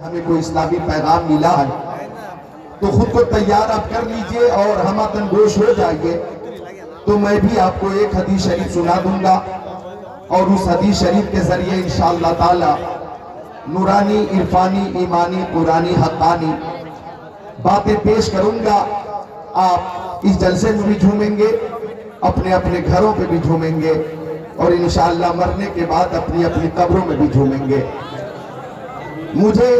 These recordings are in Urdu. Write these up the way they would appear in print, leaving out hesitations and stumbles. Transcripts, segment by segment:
ہمیں کوئی اسلامی پیغام ملا ہے تو خود کو تیار آپ کر لیجئے اور ہم تنگوش ہو جائیے. تو میں بھی آپ کو ایک حدیث شریف سنا دوں گا اور اس حدیث شریف کے ذریعے انشاءاللہ تعالی نورانی عرفانی ایمانی قرآنی حقانی باتیں پیش کروں گا. آپ اس جلسے میں بھی جھومیں گے, اپنے اپنے گھروں پہ بھی جھومیں گے اور انشاءاللہ مرنے کے بعد اپنی اپنی قبروں میں بھی جھومیں گے. مجھے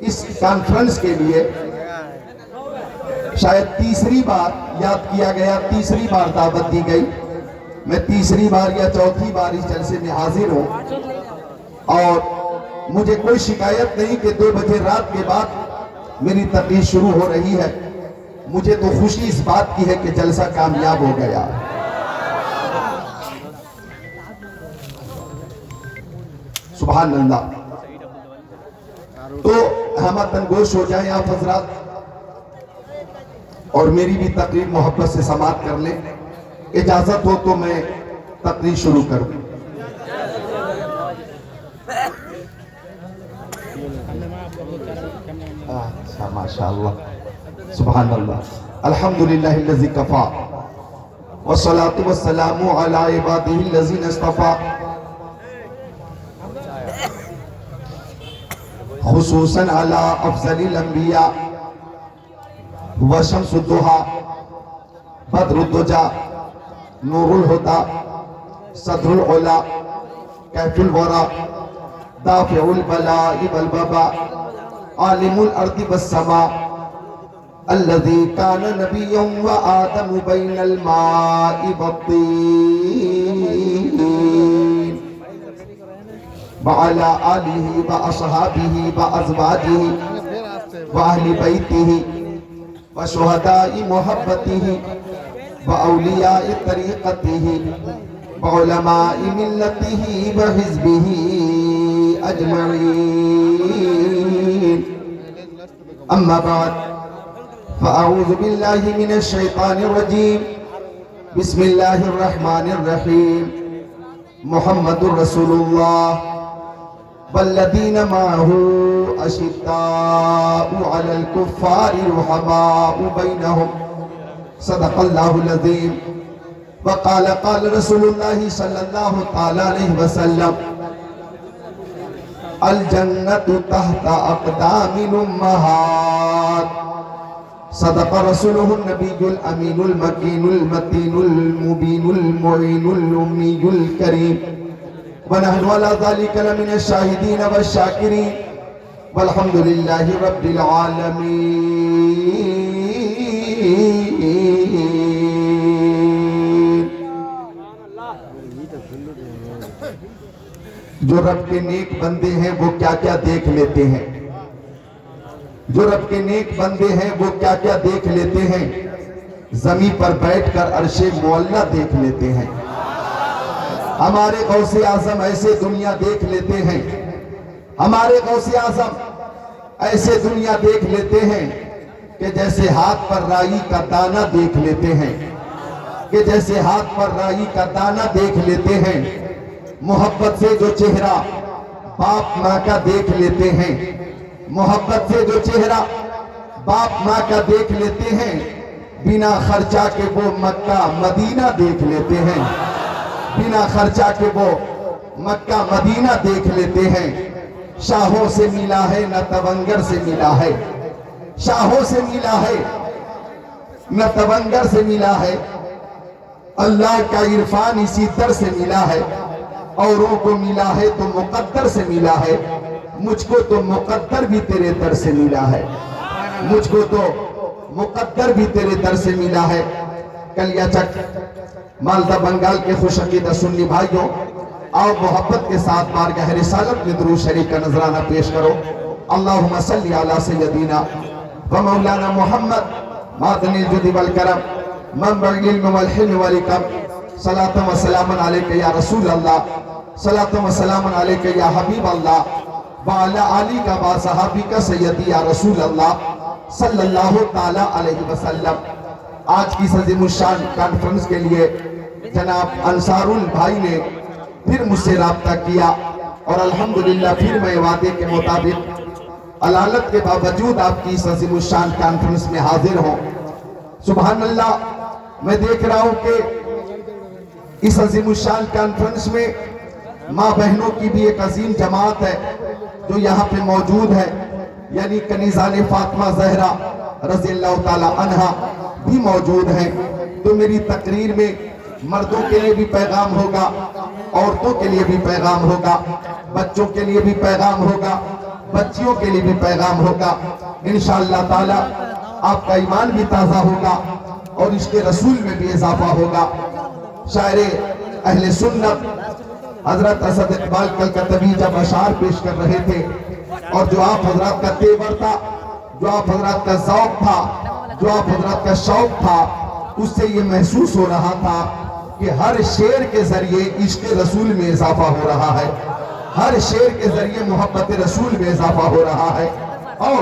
اس کانفرنس کے لیے شاید تیسری بار یاد کیا گیا, تیسری بار دعوت دی گئی. میں تیسری بار یا چوتھی بار اس جلسے میں حاضر ہوں اور مجھے کوئی شکایت نہیں کہ 2 بجے رات کے بعد میری تقریر شروع ہو رہی ہے. مجھے تو خوشی اس بات کی ہے کہ جلسہ کامیاب ہو گیا. سبحان اللہ. تو ہم تنگوش ہو جائیں آپ حضرات اور میری بھی تقریر محبت سے سماعت کر لیں. اجازت ہو تو میں تقریر شروع کروں. اچھا ماشاءاللہ سبحان اللہ. الحمدللہ الذی کفا والصلاة والسلام علی عبادہ الذین اصطفا خصوصاً علی افضل الانبیاء وشمس الضحى بدر الدجى نور الہدى صدر العلا کیف الورى دافع البلاء والوباء عالم الارض والسماء الذي كان نبيا وآدم بين الماء والطين وعلى آله وأصحابه وأزواجه وأهل بيته وشهداء محبته وأولياء طريقته وعلماء ملته وحزبه أجمعين. أما بعد فأعوذ بالله من الشيطان الرجيم. بسم الله الرحمن الرحيم. محمد رسول الله والذين معه أشداء على الكفار رحماء بينهم صدق الله العظيم. وقال قال رسول الله صلى الله تعالى عليه وسلم الجنة تحت أقدام الأمهات. صدق رسوله النبي الأمين المكين المتين المبين المعين الأمي الكريم. ونحن على ذلك لمن الشاهدين والشاكرين والحمد لله رب العالمين. جو رب کے نیک بندے ہیں وہ کیا کیا دیکھ لیتے ہیں, جو رب کے نیک بندے ہیں وہ کیا کیا دیکھ لیتے ہیں. زمین پر بیٹھ کر عرش معلیٰ دیکھ لیتے ہیں. ہمارے غوث اعظم ایسے دنیا دیکھ لیتے ہیں, ہمارے غوث اعظم ایسے دنیا دیکھ لیتے ہیں کہ جیسے ہاتھ پر رائی کا دانہ دیکھ لیتے ہیں, کہ جیسے ہاتھ پر رائی کا دانہ دیکھ لیتے ہیں. محبت سے جو چہرہ باپ ماں کا دیکھ لیتے ہیں, محبت سے جو چہرہ باپ ماں کا دیکھ لیتے ہیں, بنا خرچہ کے وہ مکہ مدینہ دیکھ لیتے ہیں, بنا خرچہ کے وہ مکہ مدینہ دیکھ لیتے ہیں. شاہوں سے ملا ہے نہ تونگر سے ملا ہے, شاہوں سے ملا ہے نہ تونگر سے ملا ہے. اللہ کا عرفان اسی در سے ملا ہے, اوروں کو ملا ہے تو مقدر سے ملا ہے. مجھ کو تو مقدر بھی تیرے در سے ملا ہے, مجھ کو تو مقدر بھی تیرے در سے ملا ہے. کلیا چک مالدہ بنگال کے خوش عقیدہ سنی بھائیوں, آؤ محبت کے ساتھ بارگاہ رسالت میں درود شریف کا نذرانہ پیش کرو. اللہم صلی علی سیدنا و مولانا محمد معدن الجود والکرم منبع العلم والحلم والحکم. صلاة و سلام علیکہ یا رسول اللہ, صلاة و سلام علیکہ یا حبیب اللہ, وعلا علی کا با صحابی کا سیدی یا رسول اللہ صلی اللہ تعالی علیہ وسلم. آج کی عظیم الشان کانفرنس کے لیے جناب انصار البھائی نے پھر مجھ سے رابطہ کیا اور الحمدللہ پھر میں وعدے کے مطابق علالت کے باوجود آپ کی اس عظیم الشان کانفرنس میں حاضر ہوں۔ سبحان اللہ، میں دیکھ رہا ہوں کہ اس عظیم الشان کانفرنس میں ماں بہنوں کی بھی ایک عظیم جماعت ہے جو یہاں پہ موجود ہے، یعنی کنیزان فاطمہ زہرا رضی اللہ تعالی عنہا بھی موجود ہیں۔ تو میری تقریر میں مردوں کے لیے بھی پیغام ہوگا، عورتوں کے لیے بھی پیغام ہوگا، بچوں کے لیے بھی پیغام ہوگا، بچیوں کے لیے بھی پیغام ہوگا۔ انشاءاللہ تعالی آپ کا ایمان بھی تازہ ہوگا اور عشق رسول میں بھی اضافہ ہوگا۔ شاعر اہل سنت حضرت اسد اقبال کلکتوی جب اشعار پیش کر رہے تھے، اور جو آپ حضرات کا تیور تھا، جو آپ حضرات کا ذوق تھا، جو آپ حضرات کا شوق تھا، اس سے یہ محسوس ہو رہا تھا کہ ہر شعر کے ذریعے عشق رسول میں اضافہ ہو رہا ہے، ہر شعر کے ذریعے محبت رسول میں اضافہ ہو رہا ہے۔ اور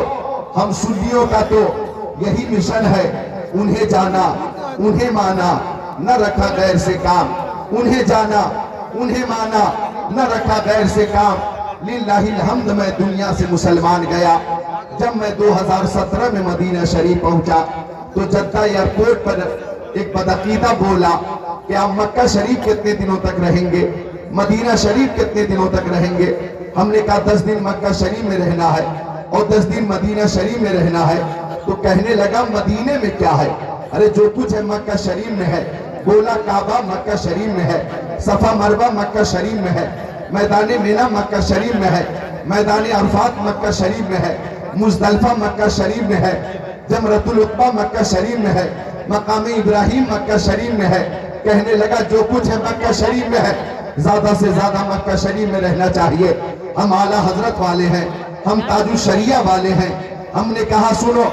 ہم سنیوں کا تو یہی مشن ہے، انہیں جانا انہیں مانا، نہ رکھا غیر سے کام، انہیں جانا انہیں مانا، نہ رکھا غیر سے کام۔ للہ الحمد میں دنیا سے مسلمان گیا۔ جب میں 2017 میں مدینہ شریف پہنچا تو جدہ ایئرپورٹ پر ایک بدعقیدہ بولا کہ آپ مکہ شریف کتنے دنوں تک رہیں گے، مدینہ شریف کتنے دنوں تک رہیں گے؟ ہم نے کہا 10 دن مکہ شریف میں رہنا ہے اور 10 دن مدینہ شریف میں رہنا ہے۔ تو کہنے لگا مدینے میں کیا ہے؟ ارے جو کچھ ہے مکہ شریف میں ہے۔ بولا کعبہ مکہ شریف میں ہے، صفا مروہ مکہ شریف میں ہے، میدان مینا مکہ شریف میں ہے، میدان عرفات مکہ شریف میں ہے، مزدلفہ مکہ شریف میں ہے، جمرۃ العقبہ مکہ شریف میں ہے، مقام ابراہیم مکہ شریف میں ہے۔ کہنے لگا جو کچھ ہے مکہ شریف میں ہے، زیادہ سے زیادہ مکہ شریف میں رہنا چاہیے۔ ہم اعلیٰ حضرت والے ہیں، ہم تاج الشریعہ والے ہیں۔ ہم نے کہا سنو،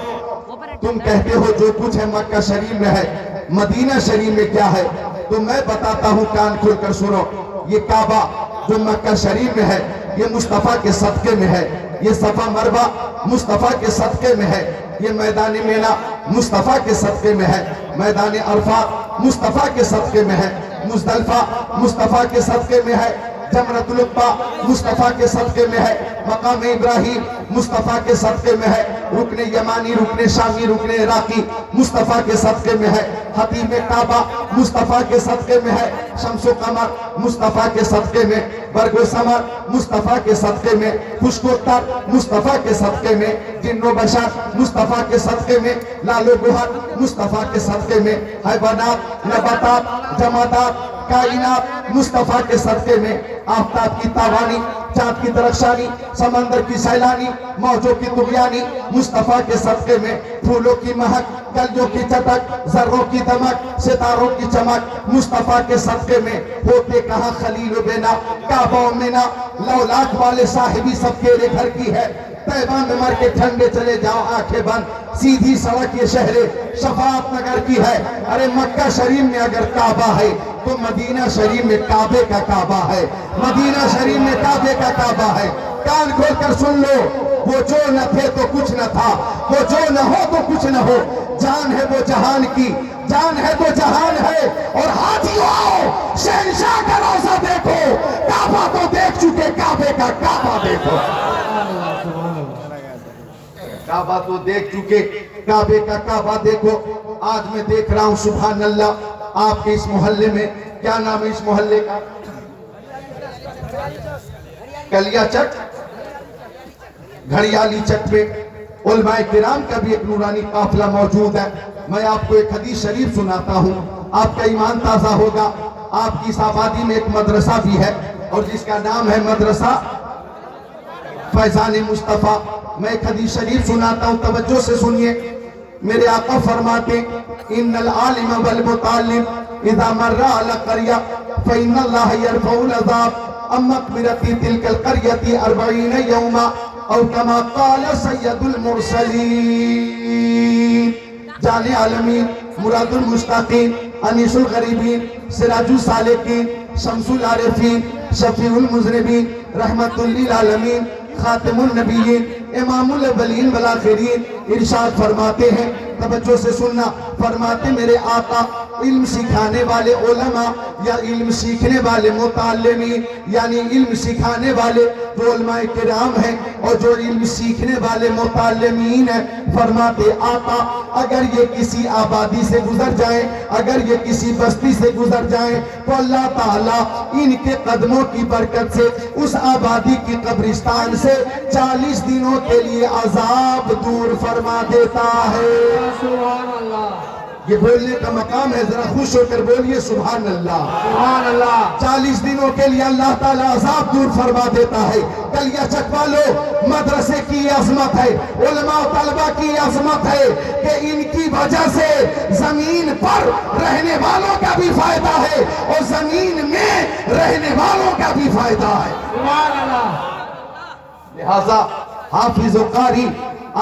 تم کہتے ہو جو کچھ ہے مکہ شریف میں ہے، مدینہ شریف میں کیا ہے؟ تو میں بتاتا ہوں، کان کھول کر سنو۔ یہ کعبہ جو مکہ شریف میں ہے یہ مصطفیٰ کے صدقے میں ہے، یہ صفا مروہ مصطفیٰ کے صدقے میں ہے، یہ میدان مینا مصطفیٰ کے صدقے میں ہے، میدان عرفات مصطفیٰ کے صدقے میں ہے، مزدلفہ مصطفیٰ کے صدقے میں ہے، جمرۃ العقبہ مصطفیٰ کے صدقے میں ہے، مقام ابراہیم مصطفیٰ کے صدقے میں ہے، رکن یمانی، رکن شامی، رکن عراقی مصطفیٰ کے صدقے میں ہے، حتیم کعبہ مصطفیٰ کے صدقے میں ہے، شمس و قمر مصطفیٰ کے صدقے میں، برگ و ثمر مصطفیٰ کے صدقے میں، خشک و تر مصطفیٰ کے صدقے میں، جن و بشر مصطفیٰ کے صدقے میں، لال و گوہر مصطفیٰ کے صدقے میں، حیوانات، نباتات، جمادات، کائنات مصطفیٰ کے صدقے میں، آفتاب کی تابانی، چاند کی درخشانی، سمندر کی سیلانی، موجوں کی طغیانی مصطفیٰ کے صدقے میں، پھولوں کی مہک، کلیوں کی چٹک، ذروں کی دمک، ستاروں کی چمک مصطفیٰ کے صدقے میں۔ ہوتے کہاں خلیل و بینا، کعبہ و مینا، لولاک والے صاحبی سب تیرے گھر کی ہے، طیبہ میں مر کے ٹھنڈے چلے جاؤ آنکھیں بند، سیدھی سڑک یہ شہر شفاعت نگر کی ہے۔ ارے مکہ شریف میں اگر کعبہ ہے تو مدینہ شریف میں کعبے کا کعبہ ہے، مدینہ شریف میں کعبے کا کعبہ ہے۔ کان کھول کر سن لو، وہ جو نہ تھے تو کچھ نہ تھا، وہ جو نہ ہو تو کچھ نہ ہو، جان ہے وہ جہان کی، جان ہے تو جہان ہے۔ اور حاجی آؤ شہنشاہ کا روضہ دیکھو، کعبہ تو دیکھ چکے، کعبے کا کعبہ دیکھو، کعبہ تو دیکھ چکے، کعبے کا کعبہ دیکھو۔ آج میں دیکھ رہا ہوں سبحان اللہ، آپ کے اس محلے میں، کیا نام ہے اس محلے کا؟ کلیا چک، گھڑیالی چک پہ علماء کرام کا بھی ایک نورانی قافلہ موجود ہے۔ میں آپ کو ایک حدیث شریف سناتا ہوں، آپ کا ایمان تازہ ہوگا۔ آپ کی اس آبادی میں ایک مدرسہ بھی ہے اور جس کا نام ہے مدرسہ فیضان مصطفیٰ۔ میں ایک حدیث شریف سناتا ہوں، توجہ سے سنیے۔ میرے آقا فرماتے ان العالم والمتعلم اذا مر على قرية فإن الله يرفع العذاب عن مقبرة تلك القرية 40 يوما او كما قال سید المرسلین۔ جان عالمین، مراد المشتاقین، انیس الغریبین، سراج السالکین، شمس العارفین، شفیع المذنبین، رحمت للعالمین، خاتم النبیین، امام الاولین والآخرین۔ ارشاد فرماتے ہیں، توجہ سے سننا، فرماتے میرے آقا علم سکھانے والے علماء یا علم سیکھنے والے متعلمین، یعنی علم سکھانے والے جو علماء کرام ہیں اور جو علم سیکھنے والے متعلمین ہیں، فرماتے آقا اگر یہ کسی آبادی سے گزر جائیں، اگر یہ کسی بستی سے گزر جائیں تو اللہ تعالیٰ ان کے قدموں کی برکت سے اس آبادی کی قبرستان سے 40 دنوں کے لیے عذاب دور فرما دیتا ہے۔ سبحان اللہ، یہ بولنے کا مقام ہے، ذرا خوش ہو کر بولیے سبحان اللہ۔ سبحان اللہ، 40 دنوں کے لیے اللہ تعالیٰ عذاب دور فرما دیتا ہے۔ کلیہ چکوا لو، مدرسے کی عظمت ہے، علماء و طلبہ کی عظمت ہے کہ ان کی وجہ سے زمین پر رہنے والوں کا بھی فائدہ ہے اور زمین میں رہنے والوں کا بھی فائدہ ہے۔ سبحان اللہ، لہذا حافظ و قاری،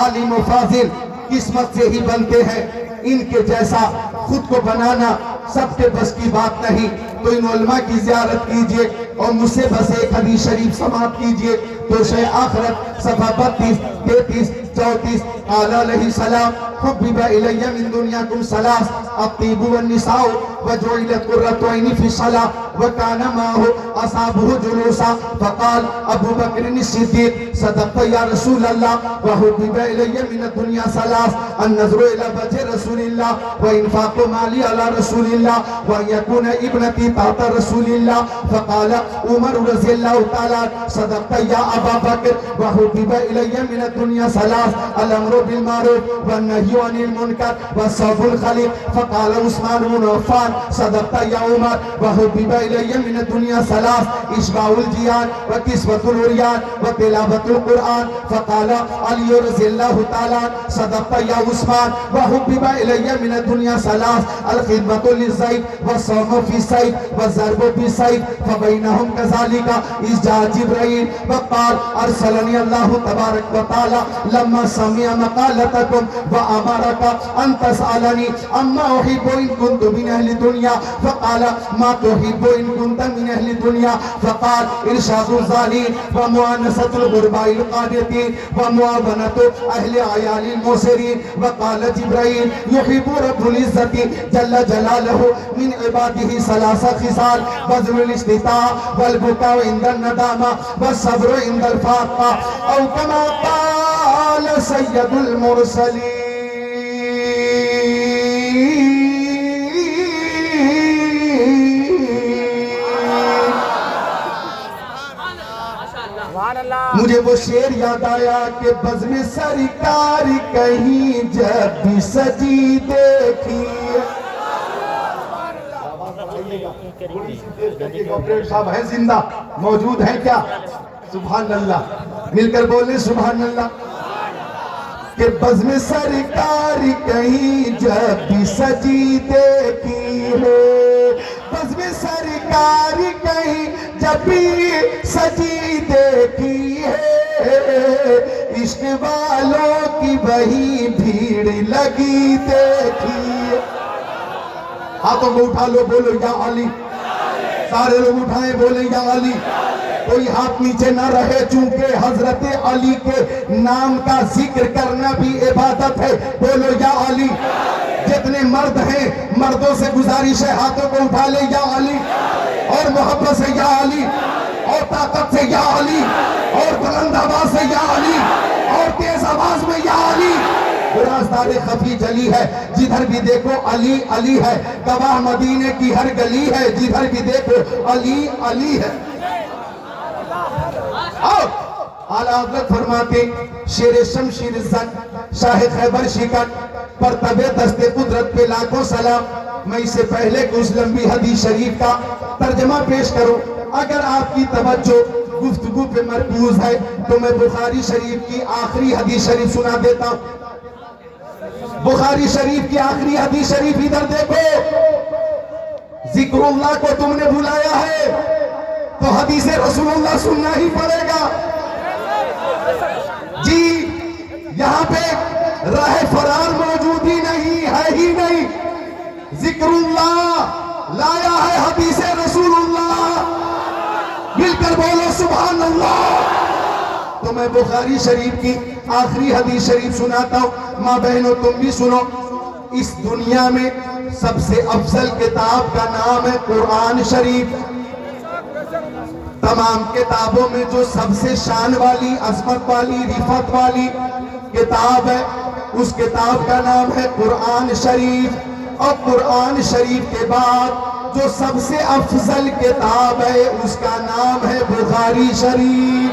عالم و فاضل قسمت سے ہی بنتے ہیں، ان کے جیسا خود کو بنانا سب کے بس کی بات نہیں۔ تو ان علماء کی زیارت کیجئے اور مجھ سے بس ایک حدیث شریف سماعت کیجئے۔ تو شیخ آخرت صفحہ 32 33 34 قال علیہ السلام حبب الی من دنیاکم ثلاث الطیب والنساء وجعلت قرۃ عینی فی الصلاۃ وکان معه اصحابہ جلوسا فقال ابو بکر الصدیق صدقت یا رسول اللہ وحبب الی من الدنیا ثلاث النظر الی وجه رسول اللہ وانفاق مالی علی رسول اللہ وان یکون ابنتی تحت رسول اللہ فقال عمر رضی اللہ تعالی صدقت یا ابا بکر وحبب الی من الدنیا ثلاث الامر بالمعروف والنهی عن المنکر والصوف الخلیق فقال عثمان بن عفان صدقت یا عمر وحبب الی من الدنیا ثلاث اشباع الجیان وکسوۃ العریان وتلاوۃ القرآن فقال علی رضی اللہ تعالی صدقت یا عثمان وحبب الی من الدنیا ثلاث الخدمۃ للضیف والصوم فی الصیف والضرب فی الصیف فبینہم کذالک اذ جاء جبرائیل وقال ارسلنی اللہ تبارک و تعالی لما سمع مقالتکم وامرک ان تسألنی اما احب ان كنت من اہل دنیا فقال ما تحب ان كنت من اہل دنیا فقال ارشاد الظالین ومؤانست الغرباء القانتین ومعاونت اہل عیال الموسرین وقال جبرائیل يحب رب العزت جل جلالہ من عباده ثلاث خصال بذل الاستطاع والبكاء عند الندامة والصبر عند الفاقة او كما قال سید المرسلین۔ سبحان اللہ، مجھے وہ شعر یاد آیا کہ بزم سرکار کہیں جب بھی سجی دیکھی۔ آپریٹر صاحب ہیں زندہ موجود ہیں کیا؟ سبحان اللہ، مل کر بولیں سبحان اللہ۔ کہ بزم سرکار کہیں جب بھی سجی دیکھی ہے، بزم سرکار کہیں جب بھی سجی دیکھی ہے، عشق والوں کی وہی بھیڑ لگی دیکھی ہے۔ ہاتھوں کو اٹھا لو، بولو یا علی، سارے لوگ اٹھائیں بولیں یا علی۔ کوئی ہاتھ نیچے نہ رہے، چونکہ حضرت علی کے نام کا ذکر کرنا بھی عبادت ہے، بولو یا علی۔ جتنے مرد ہیں مردوں سے گزارش ہے ہاتھوں کو اٹھا لے یا علی، اور محبت سے یا علی، اور طاقت سے یا علی، اور بلند آواز سے یا علی، اور تیز آواز میں یا علی۔ رازدار خفی جلی ہے، جدھر بھی دیکھو علی علی ہے، گواہ مدینے کی ہر گلی ہے، جدھر بھی دیکھو علی علی ہے۔ اور اعلیٰ حضرت فرماتے شیر شمشیر زن شاہ خیبر شکن پرتب دست قدرت پہ لاکھوں سلام۔ میں اس سے پہلے کہ اس لمبی حدیث شریف کا ترجمہ پیش کروں، اگر آپ کی توجہ گفتگو پہ مرکوز ہے تو میں بخاری شریف کی آخری حدیث شریف سنا دیتا ہوں۔ بخاری شریف کی آخری حدیث شریف ادھر دیکھو۔ ذکر اللہ کو تم نے بلایا ہے تو حدیث رسول اللہ سننا ہی پڑے گا۔ جی یہاں پہ راہ فرار موجود ہی نہیں ہے، ہی نہیں۔ ذکر اللہ لایا ہے حدیث رسول اللہ، مل کر بولو سبحان اللہ۔ تو میں بخاری شریف کی آخری حدیث شریف سناتا ہوں، ماں بہنوں تم بھی سنو۔ اس دنیا میں سب سے افضل کتاب کا نام ہے قرآن شریف. تمام کتابوں میں جو سب سے شان والی، عظمت والی، رفعت والی کتاب ہے، اس کتاب کا نام ہے قرآن شریف. اور قرآن شریف کے بعد جو سب سے افضل کتاب ہے اس کا نام ہے بخاری شریف.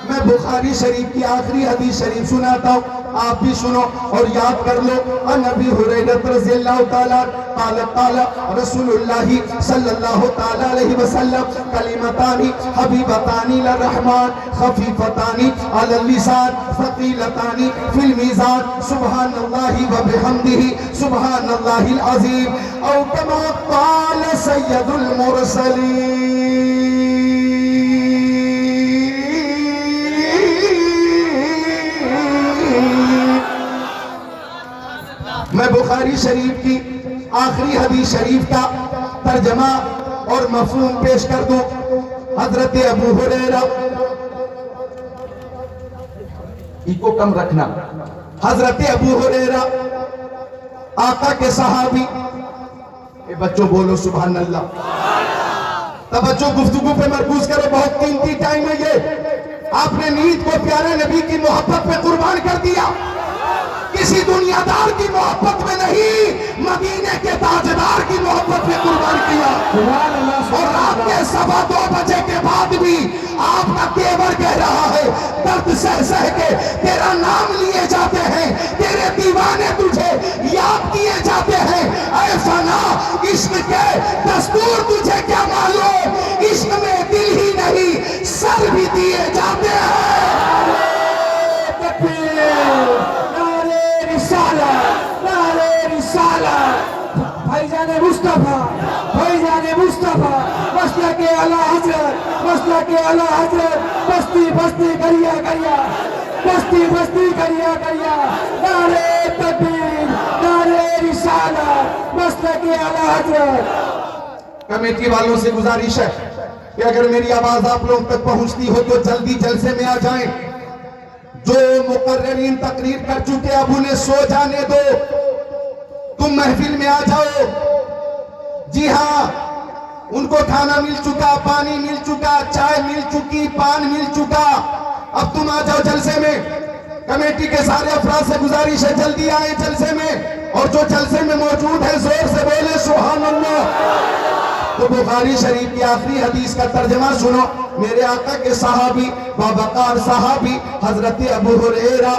میں بخاری شریف کی آخری حدیث شریف سناتا ہوں، آپ بھی سنو اور یاد کر لو. عن ابی ہریرہ رضی اللہ تعالیٰ قال قال رسول اللہ صلی اللہ تعالیٰ علیہ وسلم کلمتان حبیبتان للرحمن خفیفتان علی اللسان ثقیلتان فی المیزان سبحان اللہ وبحمدہ سبحان اللہ العظیم او کما قال سید المرسلین. میں بخاری شریف کی آخری حدیث شریف کا ترجمہ اور مفہوم پیش کر دوں. حضرت ابو ہریرہ، کو کم رکھنا، حضرت ابو ہریرہ آقا کے صحابی. اے بچوں بولو سبحان اللہ. توجہ گفتگو پہ مرکوز کرو، بہت قیمتی ٹائم ہے یہ. آپ نے نیند کو پیارے نبی کی محبت پہ قربان کر دیا، کسی دنیا دار کی محبت میں نہیں، مدینے کے تاجدار کی محبت میں قربان کیا. اور رات کے 2:15 بجے کے بعد بھی آپ کا تیور کہہ رہا ہے، درد سہ سہ کے تیرا نام لیے جاتے ہیں، تیرے دیوانے تجھے یاد کیے جاتے ہیں. اے فنا، عشق کے دستور تجھے کیا معلوم، عشق میں دل ہی نہیں سر بھی دیے جاتے ہیں. بھائی مصطفیٰ، بھائی مصطفیٰ، مسلک اعلیٰ حضرت، مسلک اعلیٰ حضرت، بستی بستی کریا کریا، بستی بستی کریا کریا، نعرہ تکبیر، نعرہ رسالت، مسلک اعلیٰ حضرت. کمیٹی والوں سے گزارش ہے کہ اگر میری آواز آپ لوگ تک پہنچتی ہو تو جلدی جلسے میں آ جائیں. جو مقررین تقریر کر چکے اب انہیں سو جانے دو، تم محفل میں آ جاؤ. جی ہاں، ان کو کھانا مل چکا، پانی مل چکا، چائے مل چکی، پان مل چکا. اب تم آ جاؤ جلسے میں. کمیٹی کے سارے افراد سے گزارش ہے جلدی آئیں جلسے میں، اور جو جلسے میں موجود ہیں زور سے بولے سبحان اللہ. تو بخاری شریف کی آخری حدیث کا ترجمہ سنو. میرے آقا کے صحابی باوقار صحابی حضرت ابو ہریرہ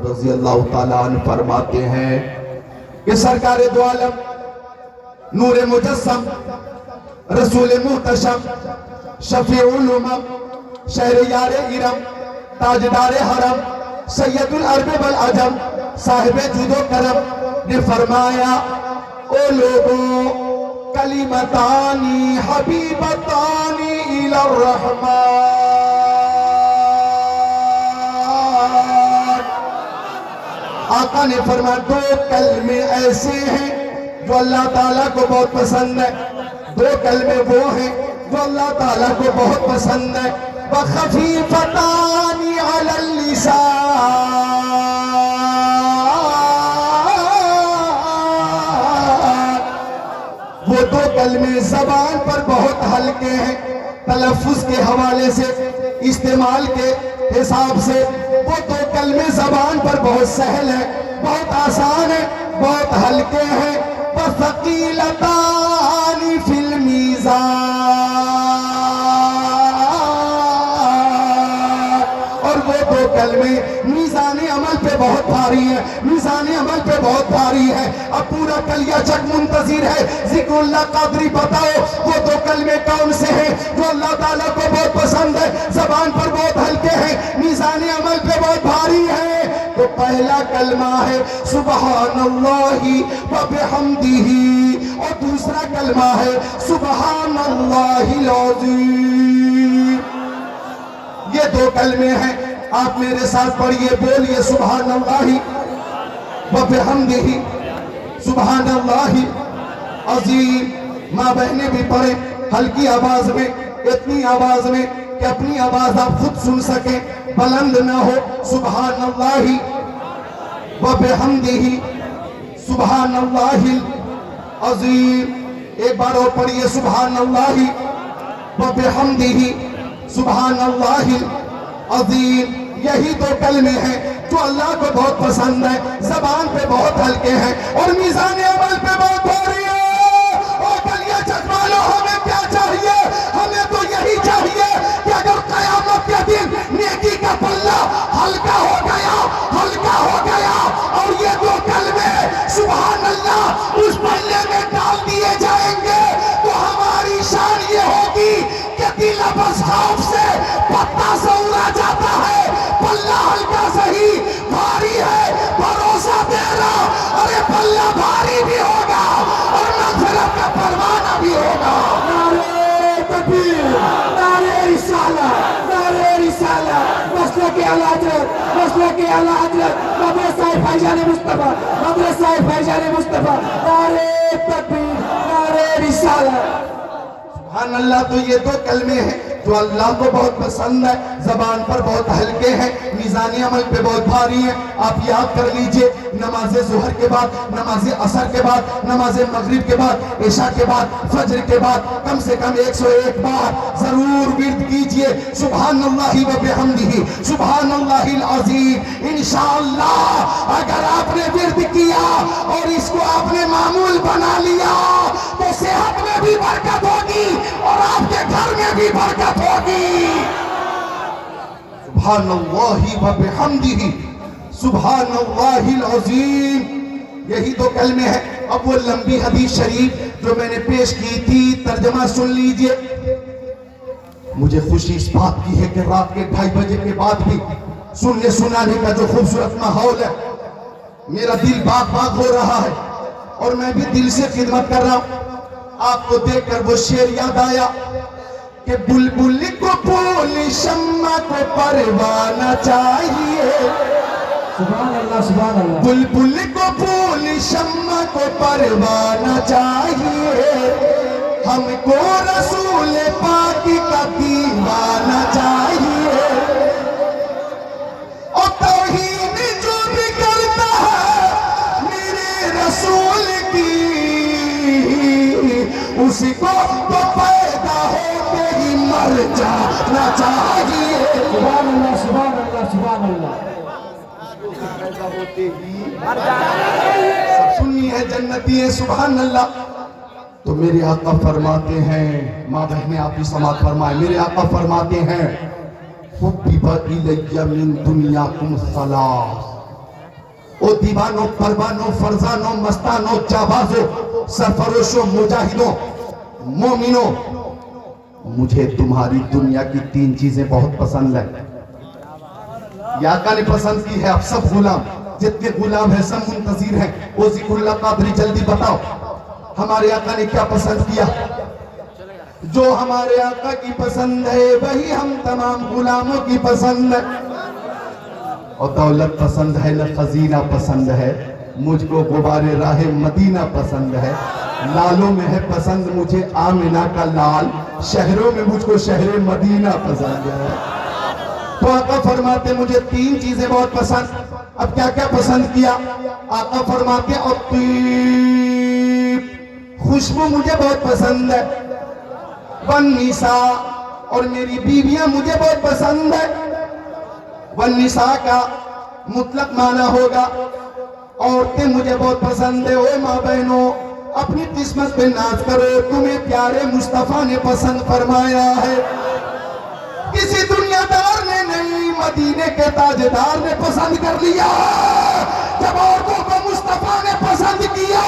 رضی اللہ تعالیٰ عنہ فرماتے ہیں کہ سرکار دو عالم، نور مجسم، رسول محتشم، شفیع الامم، شہریار ارم، تاجدار حرم، سید العرب والعجم، صاحب جود و کرم نے فرمایا، او لوگوں، کلمتانی حبیبتانی الی الرحمن. آقا نے فرمایا 2 کلمے ایسے ہیں جو اللہ تعالیٰ کو بہت پسند ہے. 2 کلمے وہ ہیں جو اللہ تعالیٰ کو بہت پسند ہے. وَخَفِيفَتَانِ عَلَى اللِّسَانِ. وہ 2 کلمے زبان پر بہت ہلکے ہیں، تلفظ کے حوالے سے، استعمال کے حساب سے. وہ 2 کلمے زبان پر بہت سہل ہیں، بہت آسان ہیں، بہت ہلکے ہیں. وَثَقِيلَتَانِ فِي الْمِيزَانِ. اور وہ 2 کلمے میزان عمل پہ بہت بھاری ہیں، میزان عمل پہ بہت بھاری ہیں. اب پورا کلیہ چک منتظر ہے، ذکر اللہ قادری بتاؤ وہ 2 کلمے کون سے ہیں جو اللہ تعالیٰ کو بہت پسند ہے، زبان پر بہت ہلکے ہیں، میزان عمل پہ بہت بھاری ہیں. تو پہلا کلمہ ہے سبحان اللہ وبحمدہ، اور دوسرا کلمہ ہے سبحان اللہ العظیم. یہ 2 کلمے ہیں. آپ میرے ساتھ پڑھیے، بولیے سبحان اللہ وبحمدہ، سبحان اللہ عظیم. ماں بہنیں بھی پڑھیں ہلکی آواز میں، اتنی آواز میں کہ اپنی آواز آپ خود سن سکیں، بلند نہ ہو. سبحان اللہ وبحمدہ، سبحان اللہ العظیم. ایک بار اور پڑھیے سبحان اللہ وبحمدہ سبحان اللہ العظیم. یہی دو کلمے ہیں جو اللہ کو بہت پسند ہے, زبان پہ بہت ہلکے ہیں اور میزان عمل پہ بہت بھاری ہے. اور گلیاں چچمالو, ہمیں کیا چاہیے؟ ہمیں تو یہی چاہیے کہ اگر قیامت کے دن نیکی کا پلہ ہلکا ہو گیا اور یہ دو کلمے سبحان اللہ اس پلے میں ڈال دیے جائیں گے تو ہماری شان یہ ہوگی کہ دل بس خوف سے پتا سے اڑا جاتا ہے. پلہ ہلکا صحیح بھاری ہے, بھروسہ تیرا ارے پلہ بھاری بھی ہوگا اور مغفرت کا پروانہ بھی ہوگا. نعرہ تکبیر, نعرہ رسالت, نعرہ رسالت. مسلک اعلی حضرت, مسلک اعلی حضرت مدرسہ فیضان مصطفیٰ, مدرسہ فیضان مصطفیٰ. نعرہ تکبیر, نعرہ رسالت. سبحان اللہ. تو یہ دو کلمے ہیں جو اللہ کو بہت پسند ہے, زبان پر بہت ہلکے ہیں, میزان عمل پہ بہت بھاری ہیں. آپ یاد کر لیجئے, نماز ظہر کے بعد, نماز عصر کے بعد, نماز مغرب کے بعد, عشاء کے بعد, فجر کے بعد کم سے کم 101 بار ضرور ورد کیجئے سبحان اللہ وبحمدہ سبحان اللہ العظیم. انشاءاللہ اگر آپ نے ورد کیا اور اس کو آپ نے معمول بنا لیا تو صحت میں بھی برکت ہوگی اور آپ کے گھر میں بھی برکت ہوگی. سبحان اللہ وبحمدہ سبحان اللہ العظیم. یہی دو کلمے ہیں. اب وہ لمبی حدیث شریف جو میں نے پیش کی تھی, ترجمہ سن لیجئے. مجھے خوشی اس بات کی ہے کہ رات کے 2:30 بجے کے بعد بھی سننے سنانے کا جو خوبصورت ماحول ہے, میرا دل باغ باغ ہو رہا ہے اور میں بھی دل سے خدمت کر رہا ہوں. آپ کو دیکھ کر وہ شعر یاد آیا کہ بلبل کو پھول شمع کو پروانہ چاہیے. سبحان اللہ, سبحان اللہ. بلبل کو پھول شمع کو پروانہ چاہیے, ہم کو رسول پاک کا دیوانہ چاہیے. اور توہین جو بھی کرتا ہے میرے رسول کی, اسی کو تو پیدا ہوتے ہی مر جانا چاہیے. سبحان اللہ, سبحان اللہ, سبحان اللہ. پیدا ہوتے ہی سب سنی ہے جنتی ہے. سبحان اللہ. تو میرے آقا فرماتے ہیں, ماں بہنیں آپ کی سماعت فرمائیں, میرے آقا فرماتے ہیں حبب الی من دنیاکم ثلاث. او دیوانوں, پروانوں, فرزانوں, مستانوں, جابازوں, سرفروشوں, مجاہدوں, مومنوں, مجھے تمہاری دنیا کی 3 چیزیں بہت پسند ہیں. یہ آقا نے پسند کی ہے. اب سب غلام, جتنے غلام ہیں سب منتظر ہیں. او ذکر اللہ قادری جلدی بتاؤ ہمارے آقا نے کیا پسند کیا؟ جو ہمارے آقا کی پسند ہے وہی ہم تمام غلاموں کی پسند ہے. اور دولت پسند ہے نہ خزینہ پسند ہے, مجھ کو غبار راہ مدینہ پسند ہے. لالوں میں ہے پسند مجھے آمنہ کا لال, شہروں میں مجھ کو شہر مدینہ پسند ہے. تو آقا فرماتے مجھے 3 چیزیں بہت پسند. اب کیا کیا پسند کیا؟ آقا فرماتے الطیب, خوشبو مجھے بہت پسند ہے. والنساء, اور میری بیویاں مجھے بہت پسند ہے. والنساء کا مطلق معنی ہوگا عورتیں مجھے بہت پسند ہے. اے ماں بہنوں, اپنی قسمت پہ ناز کرو, تمہیں پیارے مصطفیٰ نے پسند فرمایا ہے. کسی دنیا دار نے نہیں, مدینے کے تاجدار نے پسند کر لیا. جب عورتوں کو مصطفیٰ نے پسند کیا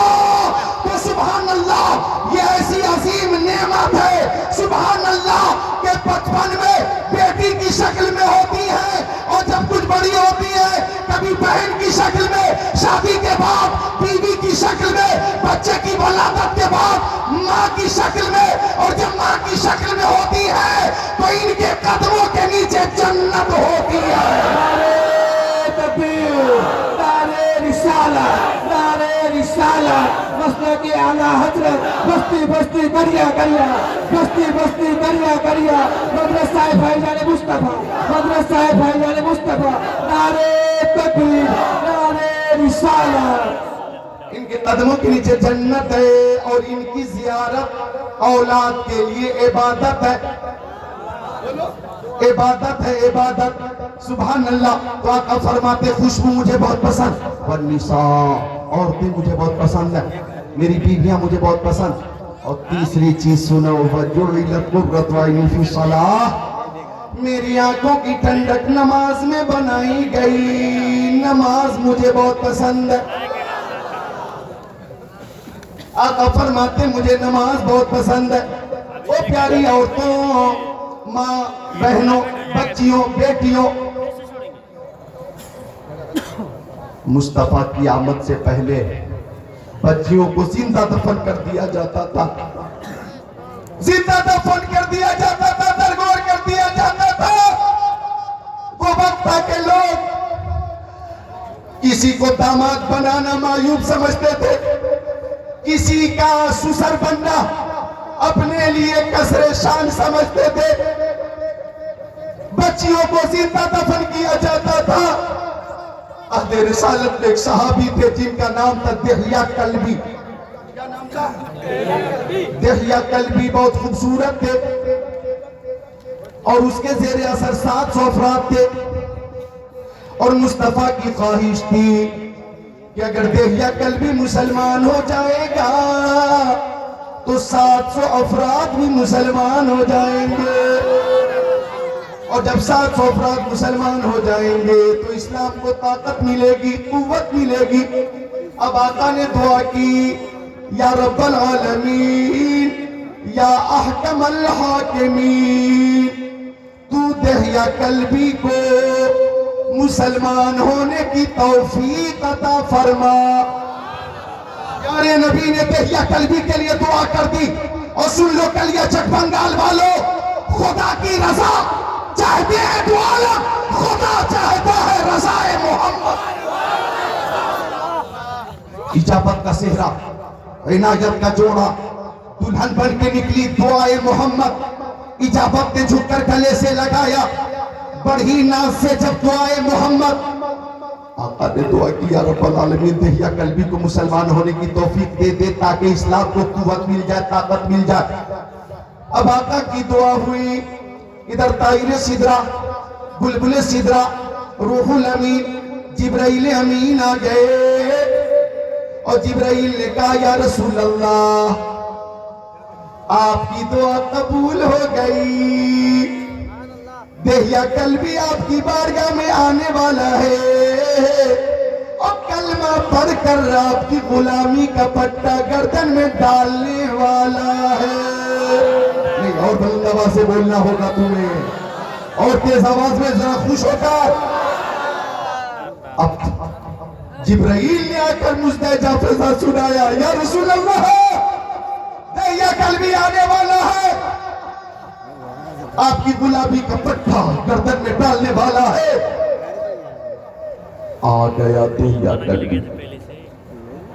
تو سبحان اللہ یہ ایسی عظیم نعمت ہے. سبحان اللہ کہ 55 میں بیٹی کی شکل میں ہوتی ہے اور جب کچھ بڑی ہوتی ہے کبھی بہن کی شکل میں, شادی کے بعد بیوی کی شکل میں, بچے کی ولادت کے بعد ماں کی شکل میں, اور جب ماں کی شکل میں ہوتی ہے تو ان کے قدموں کے نیچے جنت ہوتی ہے. نعرہ تکبیر, نعرہ رسالت, نعرہ رسالت. مسلک اعلی حضرت, بستی بستی دریا دریا, بستی بستی دریا دریا, مدرسہ فیضان مصطفیٰ, مدرسہ فیضان مصطفیٰ. نعرہ تکبیر, نعرہ رسالت. ان قدموں کے نیچے جنت ہے اور ان کی زیارت اولاد کے لیے عبادت ہے. عبادت ہے عبادت. سبحان اللہ. تو آقا فرماتے خوشبو مجھے بہت پسند. والنساء عورتیں مجھے بہت پسند ہیں. میری بیویاں مجھے بہت پسند. اور تیسری چیز سنو وَجُعِلَتْ قُرَّةُ عَيْنِي فِي الصَّلَاةِ. میری آنکھوں کی ٹھنڈک نماز میں بنائی گئی. نماز مجھے بہت پسند ہے. آقا فرماتے مجھے نماز بہت پسند ہے. او پیاری عورتوں، ماں، بہنوں، بچیوں، بیٹیوں، مصطفیٰ کی آمد سے پہلے بچیوں کو زندہ دفن کر دیا جاتا تھا. زندہ دفن کر دیا جاتا تھا، درگور کر دیا جاتا تھا. وہ وقت تھا کہ لوگ کسی کو داماد بنانا معیوب سمجھتے تھے. کسی کا سسر بننا اپنے لیے کسر شان سمجھتے تھے. بچیوں کو زندہ دفن کیا جاتا تھا. عہد رسالت میں ایک صحابی تھے جن کا نام تھا دحیہ کلبی. کیا نام تھا؟ دحیہ کلبی. بہت خوبصورت تھے اور اس کے زیر اثر 700 افراد تھے. اور مصطفیٰ کی خواہش تھی کہ اگر دحیہ کلبی مسلمان ہو جائے گا تو 700 افراد بھی مسلمان ہو جائیں گے. اور جب 700 افراد مسلمان ہو جائیں گے تو اسلام کو طاقت ملے گی، قوت ملے گی. اب آقا نے دعا کی یا رب العالمین یا احکم الحاکمین، تو دحیہ کلبی کو مسلمان ہونے کی توفیق عطا فرما. پیارے نبی نے دحیہ کلبی کے لیے دعا کر دی. اور سن لو کلیہ چک بنگال والوں، خدا کی رضا چاہتے ہیں تو عالم، خدا چاہتا ہے رضا محمد. اجابت کا صحرا، عنایت کا جوڑا، دلہن بن کے نکلی دعائے محمد. اجابت نے جھک کر گلے سے لگایا بڑھی ناز سے جب دعائے محمد. آقا نے دعا کی یا رب العالمین دحیہ کلبی کو مسلمان ہونے کی توفیق دے دے تاکہ اسلام کو قوت مل جائے، طاقت مل جائے. اب آقا کی دعا ہوئی. ادھر طائر سدرہ، بلبل سدرہ، روح الامین، جبرائیل امین آ گئے. اور جبرائیل نے کہا یا رسول اللہ آپ کی دعا قبول ہو گئی. دحیہ کلبی آپ کی بارگاہ میں آنے والا ہے اور کلمہ پڑھ کر آپ کی غلامی کا پٹا گردن میں ڈالنے والا ہے. نہیں اور بلند آواز سے بولنا ہوگا تمہیں، اور تیز آواز میں ذرا خوش ہو کر. اب جبرائیل نے آ کر مزدہ فضا سنایا یا رسول اللہ دحیہ کلبی آنے والا ہے، آپ کی غلامی کا پٹھا گردن میں ڈالنے والا ہے. آ گیا دحیہ کلبی.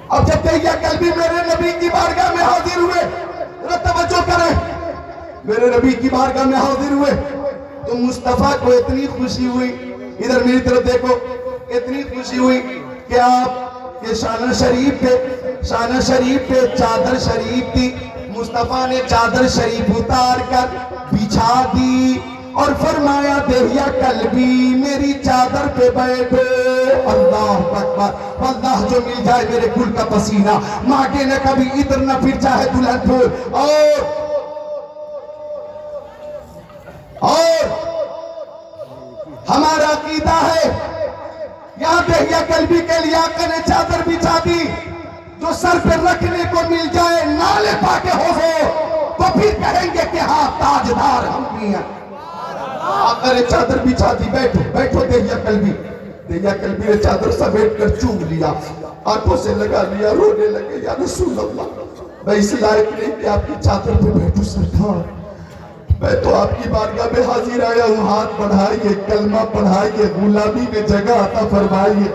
اب جب دحیہ کلبی میرے نبی کی بارگاہ میں حاضر ہوئے، ذرا توجہ کریں، میرے نبی کی بارگاہ میں حاضر ہوئے تو مصطفیٰ کو اتنی خوشی ہوئی. ادھر میری طرف دیکھو. اتنی خوشی ہوئی کہ آپ کے شانہ شریف پہ چادر شریف تھی. مصطفیٰ نے چادر شریف اتار کر بچھا دی اور فرمایا دحیہ کلبی میری چادر پہ بیٹھو. اللہ اکبر. واللہ جو مل جائے میرے گل کا پسینہ، مانگے نہ کبھی ادھر نہ پھر چاہے دلہن پھول. اور ہمارا عقیدہ ہے یہاں دحیہ کلبی کے لیے آقا نے چادر بچھا دی. جو سر پہ رکھنے کو مل جائے نالے پاکے ہو تو پھر کہیں گے کہ ہاں تاجدار ہم بھی ہیں. آقا نے چادر بچھا دی. بیٹھو بیٹھو دحیہ کلبی. دحیہ کلبی نے چادر سمیٹ کر چوم لیا، آنکھوں سے لگا لیا، رونے لگے یا رسول اللہ میں اس لائق نہیں کہ آپ کی چادر پہ بیٹھوں سرکار. میں تو آپ کی بارگاہ میں حاضر آیا ہوں. ہاتھ بڑھائیے، کلمہ پڑھائیے، غلامی میں جگہ عطا فرمائیے.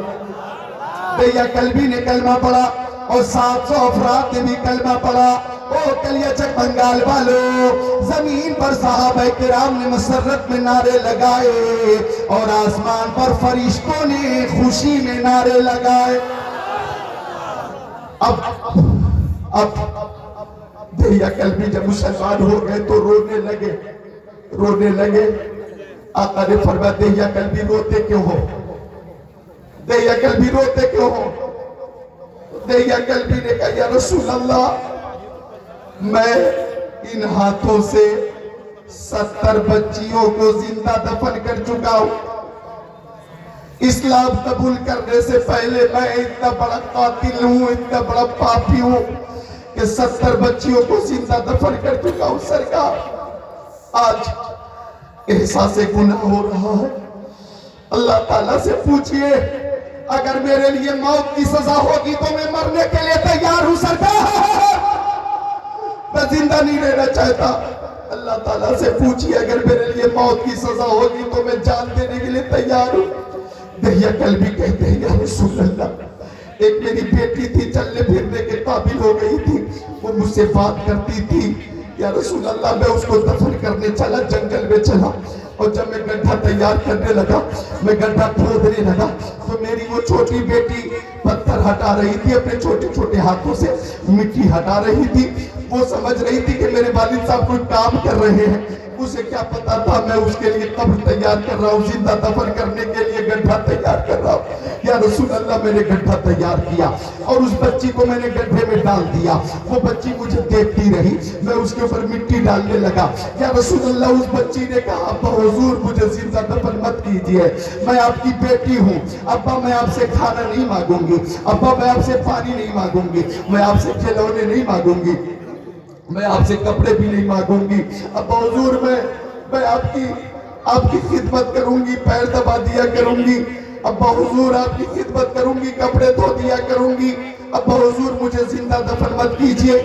دحیہ کلبی نے کلمہ پڑھا اور 700 افراد نے بھی کلمہ پڑھا. او کلیہ چک بنگال والوں، زمین پر صحابہ کرام نے مسرت میں نعرے لگائے اور آسمان پر فرشتوں نے خوشی میں نعرے لگائے. اب دہیا قلبی جب مسلمان ہو گئے تو رونے لگے. آقا نے فرمایا دہیا قلبی روتے کیوں ہو؟ دہیا قلبی روتے کیوں ہو؟ دہیا قلبی نے کہا یا رسول اللہ میں ان ہاتھوں سے 70 بچیوں کو زندہ دفن کر چکا ہوں. اسلام قبول کرنے سے پہلے میں اتنا بڑا قاتل ہوں, اتنا بڑا پاپی ہوں کہ 70 بچیوں کو زندہ دفن کر چکا ہوں. سرکار آج احساس گناہ ہو رہا ہے. اللہ تعالیٰ سے پوچھئے اگر میرے لیے موت کی سزا ہوگی تو میں مرنے کے لیے تیار ہوں سرکار, میں زندہ نہیں رہنا چاہتا. اللہ تعالیٰ سے پوچھئے اگر میرے لیے موت کی سزا ہوگی تو میں جان دینے کے لیے تیار ہوں. دہیا قلبی کہتے ہیں یا رسول اللہ ایک میری بیٹی تھی, چلنے پھرنے کے قابل ہو گئی تھی, وہ مجھ سے بات کرتی تھی. یا رسول اللہ میں اس کو دفن کرنے چلا, جنگل میں چلا, اور جب میں گڈھا تیار کرنے لگا, میں گڈھا کھودنے لگا تو میری وہ چھوٹی بیٹی پتھر ہٹا رہی تھی, اپنے چھوٹے چھوٹے ہاتھوں سے مٹی ہٹا رہی تھی. وہ سمجھ رہی تھی کہ میرے والد صاحب کوئی کام کر رہے ہیں. اسے کیا پتا تھا میں اس کے لیے قبر تیار کر رہا ہوں, زندہ دفن کرنے کے لیے گڈھا تیار کر رہا ہوں. یا رسول اللہ میں نے گڈھا تیار کیا اور اس بچی کو میں نے گڈھے میں ڈال دیا. وہ بچی مجھے دیکھتی رہی, میں اس کے اوپر مٹی ڈالنے لگا. یا رسول اللہ اس بچی نے کہا ابا حضور مجھے زندہ دفن مت کیجئے, میں آپ کی بیٹی ہوں. ابا میں آپ سے کھانا نہیں مانگوں گی, ابا میں آپ سے پانی نہیں مانگوں گی, میں آپ سے کھلونے نہیں مانگوں گی, میں آپ سے کپڑے بھی نہیں مانگوں گی. ابا حضور میں آپ کی خدمت کروں گی, پیر دبا دیا کروں گی. ابا حضور آپ کی خدمت کروں گی, کپڑے دھو دیا کروں گی. ابا حضور مجھے زندہ دفن مت کیجئے.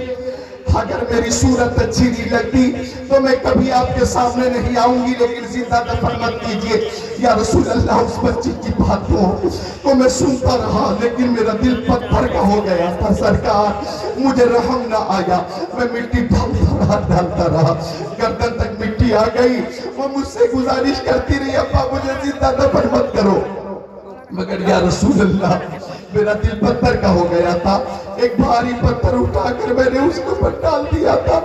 اگر میری صورت اچھی نہیں لگتی تو میں کبھی آپ کے سامنے نہیں آؤں گی, لیکن زندہ دفن مت کیجئے. یا رسول اللہ اس بچی کی باتوں کو میں سنتا رہا, لیکن میرا دل پتھر کا ہو گیا تھا. سرکار مجھے رحم نہ آیا, میں مٹی ڈالتا رہا, گردن تک مٹی آ گئی. وہ مجھ سے گزارش کرتی رہی ابا مجھے زندہ دفن مت کرو, مگر یا رسول اللہ میرا دل پتھر کا ہو گیا تھا. ایک بھاری پتھر اٹھا کر میں نے اس کو پر ڈال دیا تھا.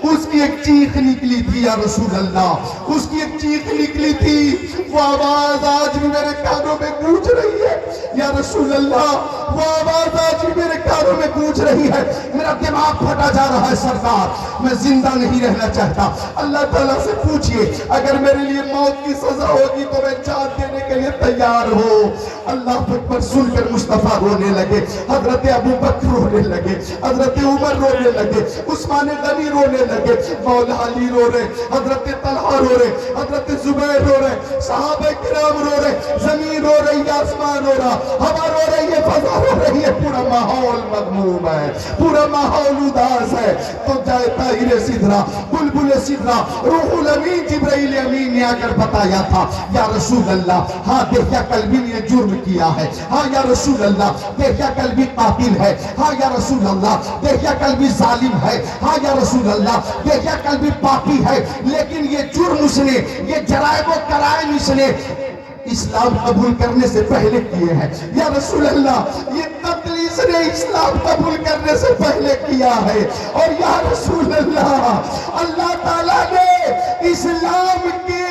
اس کی ایک چیخ نکلی تھی یا رسول اللہ, اس کی ایک چیخ نکلی تھی. وہ آواز آج بھی میرے کانوں میں گونج رہی ہے یا رسول اللہ, وہ آواز آج بھی میرے کانوں میں گونج رہی ہے. میرا دماغ پھٹا جا رہا ہے سرکار, میں زندہ نہیں رہنا چاہتا. اللہ تعالیٰ سے پوچھئے اگر میرے لیے موت کی سزا ہوگی تو میں جان دینے کے لیے تیار ہوں. اللہ اکبر سن کر مصطفیٰ رونے لگے, حضرت ابو بکر رونے لگے, حضرت عمر رونے لگے, عثمان غنی رونے لگے, مولا علی رو رہے, حضرت طلحہ رو رہے, حضرت زبیر رو رہے, صحابہ کرام رو رہے. زمین رو رہی ہے, آسمان رو رہا, ہوا رو رہی ہے, فضا رو رہی ہے, پورا ماحول مغموم ہے, پورا ماحول اداس ہے. تو جائے طاہر سدرا, بلبل سدرا, روح الامین جبرائیل امین نے آ کر بتایا تھا یا رسول اللہ ہاں دہیا قلبی نے جرم کیا ہے, ہاں یا رسول اللہ دہیا قلبی قاتل ہے, ہاں یا رسول اللہ دہیا قلبی ظالم ہے, ہاں یا رسول اللہ دہیا قلبی پاپی ہے, لیکن یہ جرم اس نے, یہ جرائم و کرائم اس نے اسلام قبول کرنے سے پہلے کیے ہیں. یا رسول اللہ یہ قتل اس نے اسلام قبول کرنے سے پہلے کیا ہے. اور یا رسول اللہ اللہ تعالیٰ نے اسلام کے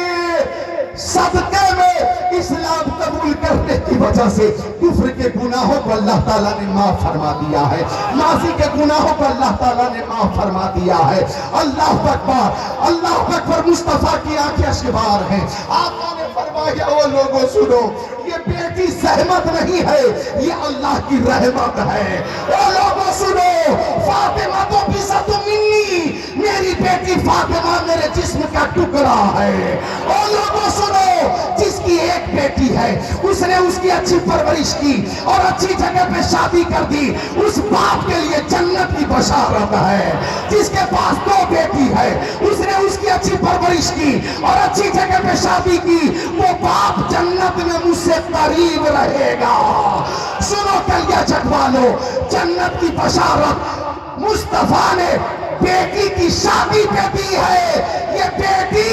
صدقے میں اسلام قبول کرنے کی وجہ سے کفر کے گناہوں کو اللہ تعالیٰ نے معاف فرما دیا ہے, معاصی کے گناہوں کو اللہ تعالیٰ نے معاف فرما دیا ہے. اللہ اکبر, اللہ اکبر. مصطفیٰ کی آنکھیں اشکبار ہیں. آقا نے فرمایا وہ لوگوں سنو, یہ بیٹی زحمت نہیں ہے, یہ اللہ کی رحمت ہے. وہ لوگوں سنو, فاطمہ تو بِسَتُ منی, میری بیٹی فاطمہ میرے جسم کا ٹکڑا ہے. وہ لوگوں سنو, جس کی ایک بیٹی ہے اس نے اس کی اچھی پرورش کی اور اچھی جگہ پہ شادی کر دی, اس باپ کے لیے جنت کی بشارت ہے. جس کے پاس 2 بیٹی ہے اس نے اس کی اچھی پرورش کی اور اچھی جگہ پہ شادی کی, وہ باپ جنت میں مجھ سے قریب رہے گا. سنو کلیہ جگ والو, جنت کی بشارت مصطفیٰ نے بیٹی کی شادی پہ دی ہے. یہ بیٹی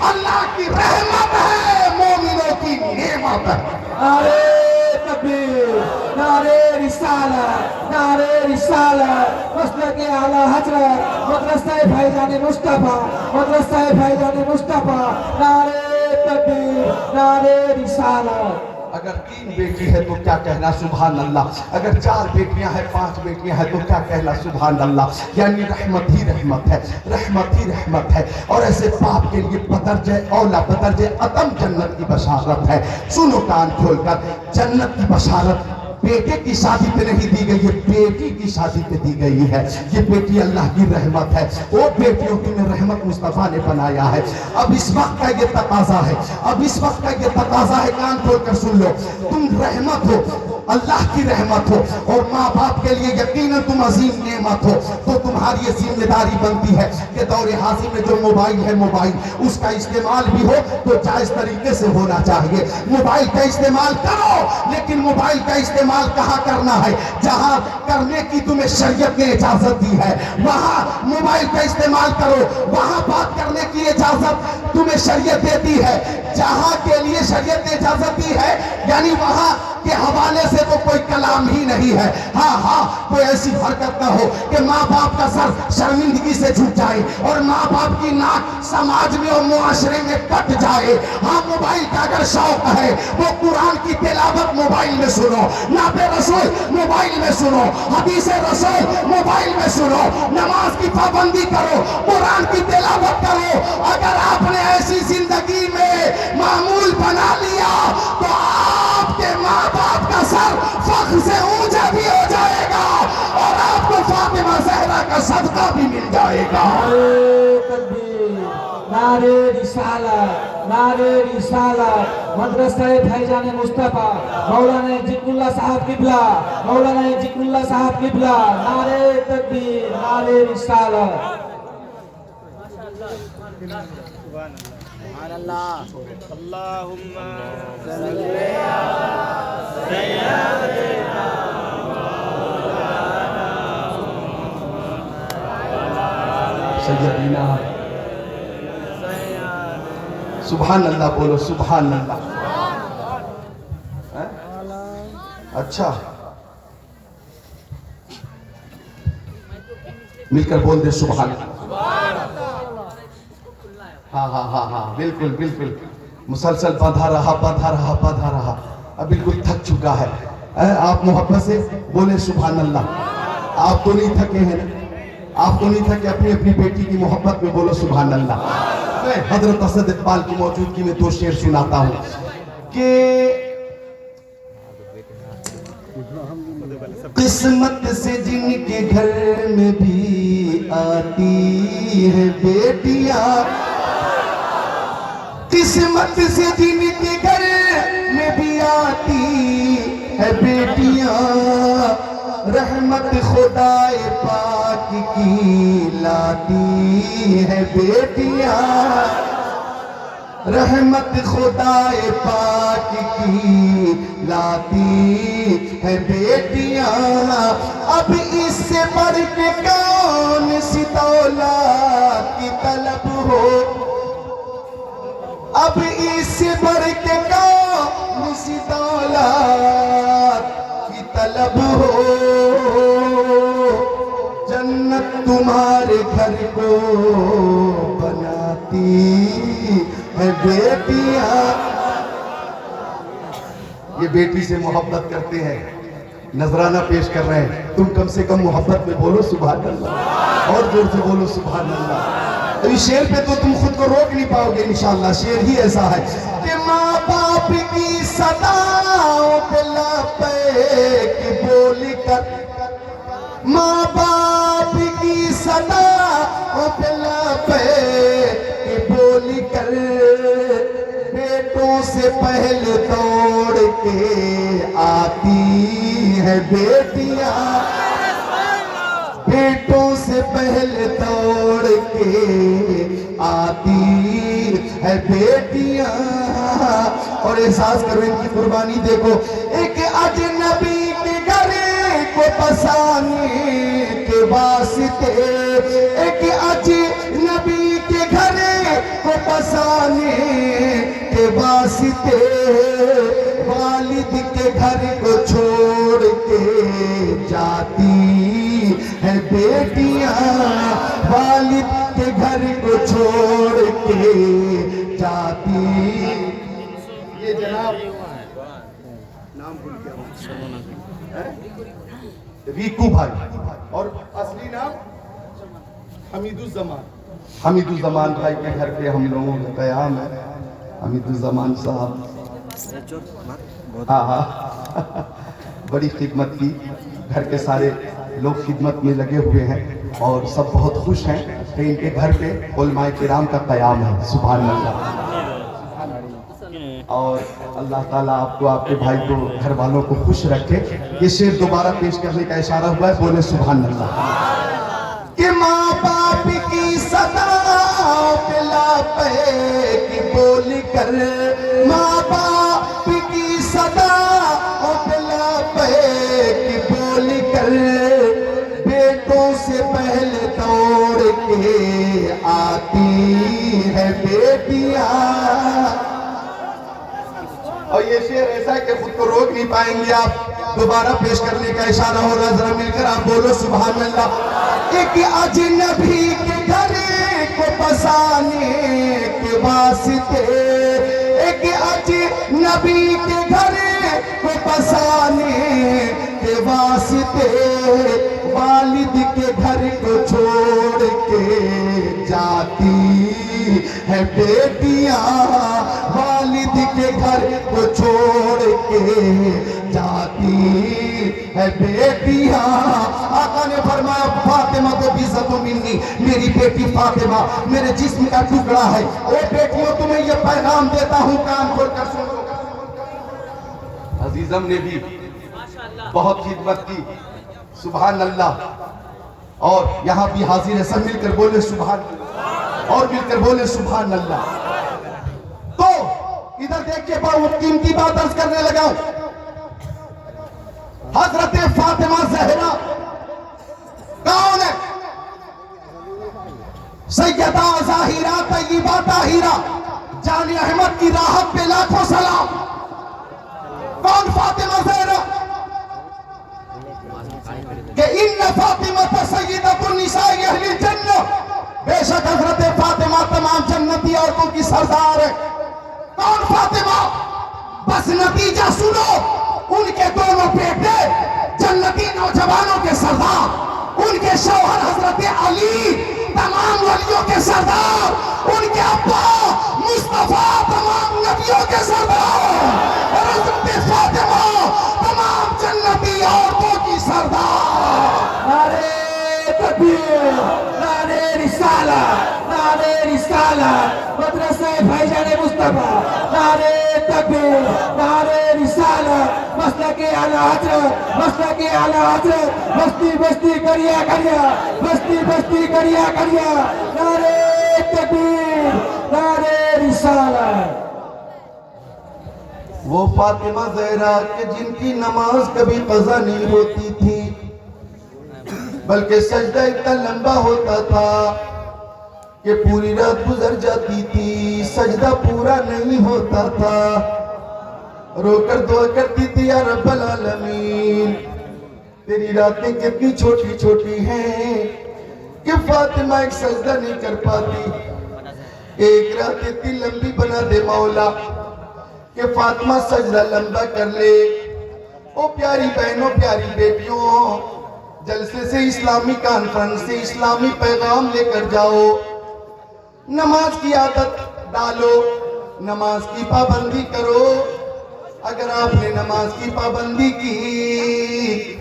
اللہ کی رحمت ہے, مومنوں کی نعمت ہے. نعرے تکبیر, نعرے رسالت. رسالت نعرہ رسالت مسلک اعلی حضرت مدرسہ بھائیجان مصطفیٰ مدرسہ بھائیجان مصطفیٰ نعرہ تکبیر نعرہ رسالت اگر 3 بیٹی ہے تو کیا کہنا سبحان اللہ، اگر 4 بیٹیاں ہیں 5 بیٹیاں ہیں تو کیا کہنا سبحان اللہ، یعنی رحمت ہی رحمت ہے، رحمت ہی رحمت ہے، اور ایسے باپ کے لیے بدرجہ اولا بدرجہ عدم جنت کی بشارت ہے۔ سنو کان کھول کر، جنت کی بشارت بیٹے کی شادی پہ نہیں دی گئی ہے، بیٹی کی شادی پہ دی گئی ہے۔ یہ بیٹی اللہ کی رحمت ہے، وہ بیٹیوں کی میں رحمت مصطفیٰ نے بنایا ہے۔ اب اس وقت کا یہ تقاضا ہے، اب اس وقت کا یہ تقاضا ہے، کان کھول کر سن لو، تم رحمت ہو، اللہ کی رحمت ہو، اور ماں باپ کے لیے یقیناً تم عظیم نعمت ہو، تو تمہاری یہ ذمہ داری بنتی ہے کہ دور حاضر میں جو موبائل ہے، موبائل اس کا استعمال بھی ہو تو جائز طریقے سے ہونا چاہیے۔ موبائل کا استعمال کرو، لیکن موبائل کا استعمال کہاں کرنا ہے؟ جہاں کرنے کی تمہیں شریعت نے اجازت دی ہے وہاں موبائل کا استعمال کرو، وہاں بات کرنے کی اجازت تمہیں شریعت دیتی ہے۔ جہاں کے لیے شریعت نے اجازت دی ہے یعنی وہاں کے حوالے سے تو کوئی کلام ہی نہیں ہے۔ ہاں کوئی ایسی حرکت نہ ہو کہ ماں باپ کا سر شرمندگی سے جھک جائے اور ماں باپ کی ناک سماج میں اور معاشرے میں کٹ جائے۔ ہاں موبائل کا اگر شوق ہے وہ قرآن کی تلاوت موبائل میں سنو، نعت رسول موبائل میں سنو، حدیث رسول موبائل میں سنو، نماز کی پابندی کرو، قرآن کی تلاوت کرو۔ اگر آپ نے ایسی زندگی میں معمول بنا لیا تو آپ کے ماں باپ کا سر فخر سے اونچا بھی ہو جائے گا اور آپ کو فاطمہ زہرا کا صدقہ بھی مل جائے گا۔ نعرہ تکبیر نعرہ رسالت نعرہ رسالت مدرسہ بھائیجان مصطفیٰ مولانا ذکر اللہ صاحب قبلہ مولانا ذکر اللہ صاحب قبلہ نعرہ تکبیر نعرہ رسالت سبحان اللہ اللہم سیدنا سبحان اللہ بولو، سبحان اللہ۔ اچھا مل کر بول دے سبحان اللہ۔ ہاں بالکل بالکل، مسلسل بندھا رہا، اب بالکل تھک چکا ہے۔ آپ محبت سے بولے سبحان اللہ۔ آپ تو نہیں تھکے ہیں، آپ تو نہیں تھکے، اپنی اپنی بیٹی کی محبت میں بولو سبحان اللہ۔ حضرت اسد اقبال کی موجودگی میں 2 شعر سناتا ہوں کہ قسمت سے جن کے گھر میں بھی آتی ہے بیٹیاں، قسمت سے جن کے گھر میں بھی آتی ہے بیٹیاں، رحمت خدائے پاک کی لاتی ہے بیٹیاں، رحمت خدائے پاک کی لاتی ہے بیٹیاں۔ اب اس سے بڑھ کے کون سی دولت کی طلب ہو، اب اس سے بڑھ کے کون سی دولت کی طلب ہو، جنت تمہارے گھر کو بناتی ہے بیٹیاں۔ یہ بیٹی سے محبت کرتے ہیں، نذرانہ پیش کر رہے ہیں، تم کم سے کم محبت میں بولو سبحان اللہ، اور زور سے بولو سبحان اللہ۔ اس شعر پہ تو تم خود کو روک نہیں پاؤ گے انشاءاللہ، شعر ہی ایسا ہے کہ ماں باپ کی صداؤں پہ لبیک بول کر، ماں باپ کی صداؤں پہ لبیک بول کر، بیٹوں سے پہل توڑ کے آتی ہے بیٹیاں، بیٹوں سے پہل توڑ کے آتی ہے بیٹیاں۔ اور احساس کرو ان کی قربانی دیکھو، ایک اجنبی کے گھر کو بسانے کے واسطے، ایک اجنبی کے گھر کو بسانے کے واسطے، والد کے گھر کو چھوڑ کے جاتی ہے بیٹیاں، والد کے گھر کو چھوڑ کے جاتی. یہ جناب نام بھول گیا ریکو بھائی، اور اصلی نام حمید الزمان. حمید الزمان بھائی کے گھر پہ ہم لوگوں کا قیام ہے. حمید الزمان صاحب ہاں بڑی خدمت کی، گھر کے سارے لوگ خدمت میں لگے ہوئے ہیں اور سب بہت خوش ہیں کہ ان کے گھر پہ علماء کرام کا قیام ہے. سبحان اللہ. اور اللہ تعالیٰ آپ کو، آپ کے بھائی کو، گھر والوں کو خوش رکھے. یہ شعر دوبارہ پیش کرنے کا اشارہ ہوا ہے، بولے سبحان اللہ. کہ ماں باپ کی صدا پلا پہ کی بول کر، ماں باپ کی صدا پلا پہ کی بول کر، بیٹوں سے پہلے دوڑ کے آتی ہے بیٹیاں. اور یہ شعر ایسا ہے کہ خود کو روک نہیں پائیں گے آپ. دوبارہ پیش کرنے کا اشارہ ہو رہا، ذرا مل کر آپ بولو سبحان اللہ. ایک اجنبی کے گھر کو بسانے کے واسطے، ایک اجنبی کے گھر کو بسانے کے واسطے، والد کے گھر کو چھوڑ کے جاتی ہے بیٹیاں، والد کے گھر کو چھوڑ کے جاتی ہے بیٹیاں. آقا نے فرمایا فاطمہ تو بیزت منی، میری بیٹی فاطمہ میرے جسم کا ٹکڑا ہے. اے بیٹیوں تمہیں یہ پیغام دیتا ہوں، کان کھول کر سنو. عزیزم نے بھی بہت خدمت کی. سبحان اللہ. اور یہاں بھی حاضر ہے، سب مل کر بولے سبحان اللہ، اور مل کر بولے سبحان اللہ. تو ادھر دیکھ کے بہت قیمتی بات عرض کرنے لگا ہوں. حضرت فاطمہ زہرا کون ہے؟ سیدہ ظاہرہ طیبہ طاہرہ جان احمد کی راحت پہ لاکھوں سلام. کون فاطمہ زہرا؟ کہ ان فاطمہ سیدۃ النساء اہل الجنہ، بے شک حضرت فاطمہ تمام جنتی عورتوں کی سردار ہے. کون فاطمہ؟ بس نتیجہ سنو. ان کے دونوں بیٹے جنتی نوجوانوں کے سردار، ان کے شوہر حضرت علی تمام ولیوں کے سردار، ان کے ابا مصطفیٰ تمام نبیوں کے سردار، اور حضرت فاطمہ تمام جنتی عورتوں کی سردار. نعرے تکبیر، نعرے رسالت، نعرے رسالت، مدرسہ بھائی مصطفیٰ. نعرے تکبیر، نعرے رسالت، مسلک اعلیٰ حضرت، مسلک اعلیٰ حضرت. بستی بستی کریا کریا، بستی بستی کریا کریا. نعرے تکبیر، نعرے رسالت. وہ فاطمہ زہرا کہ جن کی نماز کبھی قضا نہیں ہوتی تھی، بلکہ سجدہ اتنا لمبا ہوتا تھا کہ پوری رات گزر جاتی تھی، سجدہ پورا نہیں ہوتا تھا. رو کر دعا کرتی تھی، یا رب العالمین تیری راتیں کتنی چھوٹی چھوٹی ہیں کہ فاطمہ ایک سجدہ نہیں کر پاتی. ایک رات اتنی لمبی بنا دے مولا کہ فاطمہ سجدہ لمبا کر لے. او پیاری بہنوں، پیاری بیٹیوں، جلسے سے اسلامی کانفرنس سے اسلامی پیغام لے کر جاؤ. نماز کی عادت ڈالو، نماز کی پابندی کرو. اگر آپ نے نماز کی پابندی کی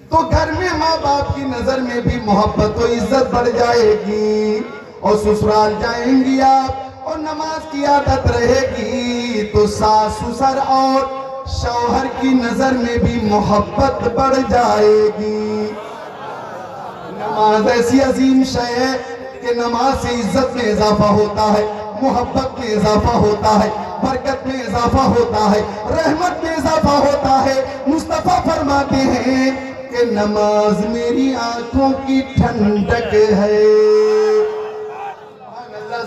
تو گھر میں ماں باپ کی نظر میں بھی محبت و عزت بڑھ جائے گی، اور سسرال جائیں گی آپ اور نماز کی عادت رہے گی تو ساس سسر اور شوہر کی نظر میں بھی محبت بڑھ جائے گی. نماز ایسی عظیم شے ہے کہ نماز سے عزت میں اضافہ ہوتا ہے، محبت میں اضافہ ہوتا ہے، برکت میں اضافہ ہوتا ہے، رحمت میں اضافہ ہوتا ہے. مصطفیٰ فرماتے ہیں کہ نماز میری آنکھوں کی ٹھنڈک ہے.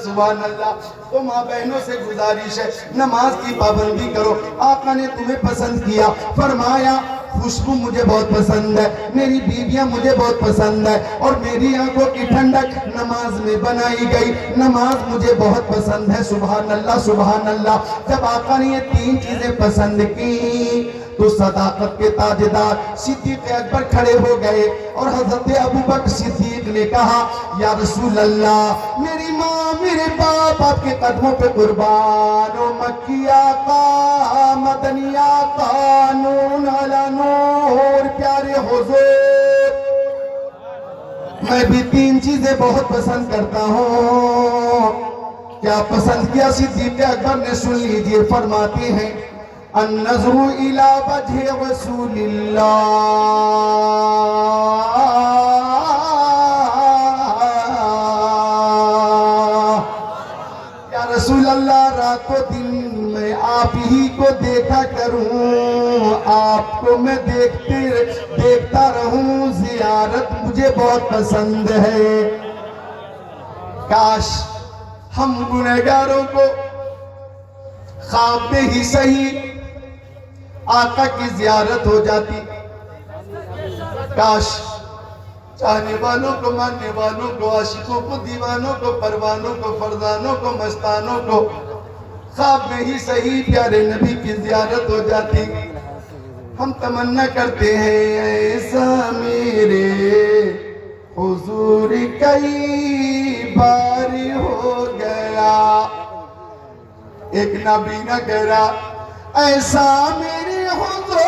سبحان اللہ. تو ماں بہنوں سے گزارش ہے نماز کی پابندی کرو. آقا نے تمہیں پسند کیا, فرمایا خوشبو مجھے بہت پسند ہے, میری بیویاں مجھے بہت پسند ہے, اور میری آنکھوں کی ٹھنڈک نماز میں بنائی گئی, نماز مجھے بہت پسند ہے. سبحان اللہ سبحان اللہ. جب آقا نے یہ 3 چیزیں پسند کی تو صداقت کے تاجدار صدیق اکبر کھڑے ہو گئے, اور حضرت ابوبکر صدیق نے کہا یا رسول اللہ, میری ماں میرے باپ آپ کے قدموں پہ قربان, و مکی آقا مدنی آقا نور علی نور پیارے حضور, میں بھی 3 چیزیں بہت پسند کرتا ہوں. کیا پسند کیا؟ صدیق اکبر نے سن لیجئے, فرماتے ہیں النظر الى وجه رسول اللہ, یا رسول اللہ رات و دن میں آپ ہی کو دیکھا کروں, آپ کو میں دیکھتا رہوں, زیارت مجھے بہت پسند ہے. کاش ہم گنہگاروں کو خواب میں ہی صحیح آقا کی زیارت ہو جاتی. کاش چاہنے والوں کو, ماننے والوں کو, عاشقوں کو, دیوانوں کو, پروانوں کو, فرزانوں کو, مستانوں کو خواب میں ہی صحیح پیارے نبی کی زیارت ہو جاتی. ہم تمنا کرتے ہیں ایسا میرے حضور کئی بار ہو گیا. ایک نابینا کہہ رہا ایسا میرے حضور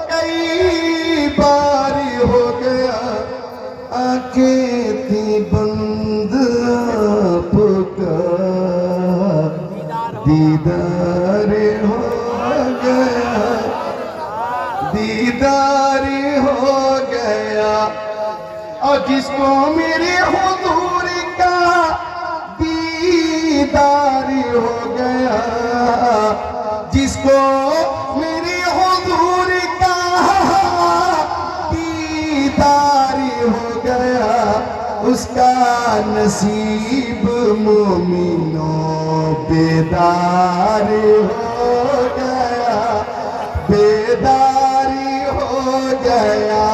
کئی بار ہو گیا, آنکھیں تھی بند آپ کا دیدار ہو گیا, دیدار ہو گیا. اور جس کو میرے حضور کا دیدار ہو گیا, جس کو میرے حضور کا دیدار ہو گیا, اس کا نصیب مومنوں بیدار ہو گیا, بیدار ہو گیا.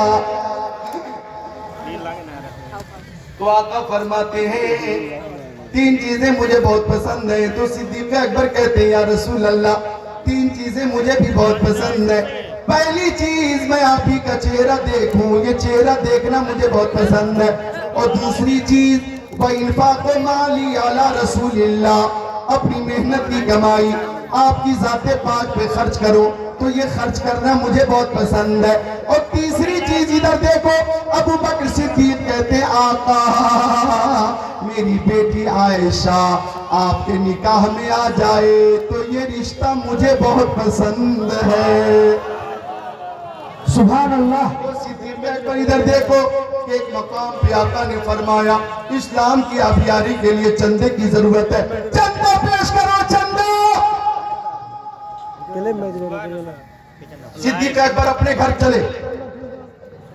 تو آقا فرماتے ہیں 3 چیزیں مجھے بہت پسند ہیں. تو صدیق اکبر کہتے ہیں یا رسول اللہ 3 چیزیں مجھے بھی بہت پسند ہیں. پہلی چیز میں آپ ہی کا چہرہ دیکھوں, یہ چہرہ دیکھنا مجھے بہت پسند ہے. اور دوسری چیز وَإِنفَاقُ مَالِي عَلَى رَسُولِ اللَّهِ, اپنی محنت کی کمائی آپ کی ذات پاک پہ خرچ کرو, تو یہ خرچ کرنا مجھے بہت پسند ہے. اور تیسری چیز ادھر دیکھو, ابوبکر صدیق کہتے ہیں آقا میری بیٹی عائشہ آپ کے نکاح میں آ جائے تو یہ رشتہ مجھے بہت پسند ہے. سبحان اللہ. تو صدیق اکبر ادھر دیکھو کہ ایک مقام پہ آقا نے فرمایا اسلام کی آبیاری کے لیے چندے کی ضرورت ہے, چندہ پیش کرو, چندہ. صدیق اکبر اپنے گھر چلے,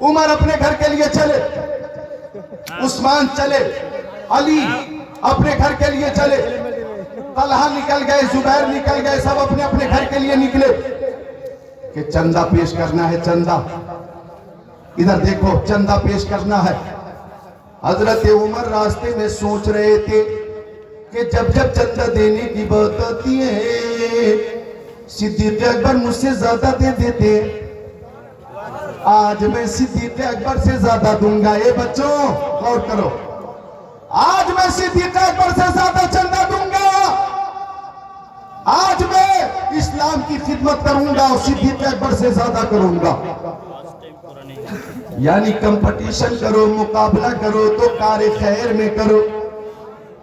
عمر اپنے گھر کے لیے چلے, عثمان چلے, علی اپنے گھر کے لیے چلے, طلحہ نکل گئے, زبیر نکل گئے, سب اپنے اپنے گھر کے لیے نکلے کہ چندہ پیش کرنا ہے. چندہ ادھر دیکھو, چندہ پیش کرنا ہے. حضرت عمر راستے میں سوچ رہے تھے کہ جب جب چندہ دینے کی بات آتی ہے صدیق اکبر مجھ سے زیادہ دے دیتے, آج میں صدیق اکبر سے زیادہ دوں گا. اے بچوں غور کرو, آج میں صدیق اکبر سے زیادہ چندہ دوں گا, آج میں اسلام کی خدمت کروں گا اور صدیق اکبر سے زیادہ کروں گا. یعنی کمپٹیشن کرو, مقابلہ کرو تو کار خیر میں کرو,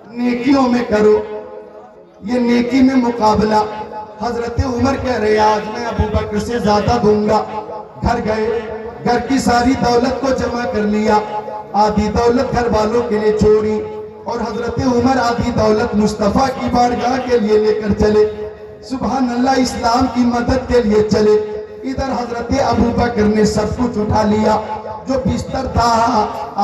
نیکیوں میں کرو, یہ نیکی میں مقابلہ. حضرت عمر کہہ رہے آج میں ابوبکر سے زیادہ دوں گا. گھر گئے, گھر کی ساری دولت کو جمع کر لیا, آدھی دولت گھر والوں کے لیے چھوڑی, اور حضرت عمر آدھی دولت مصطفیٰ کی بارگاہ کے لیے لے کر چلے. سبحان اللہ, اسلام کی مدد کے لیے چلے. ادھر حضرت ابو بکر نے سب کچھ اٹھا لیا، جو بستر تھا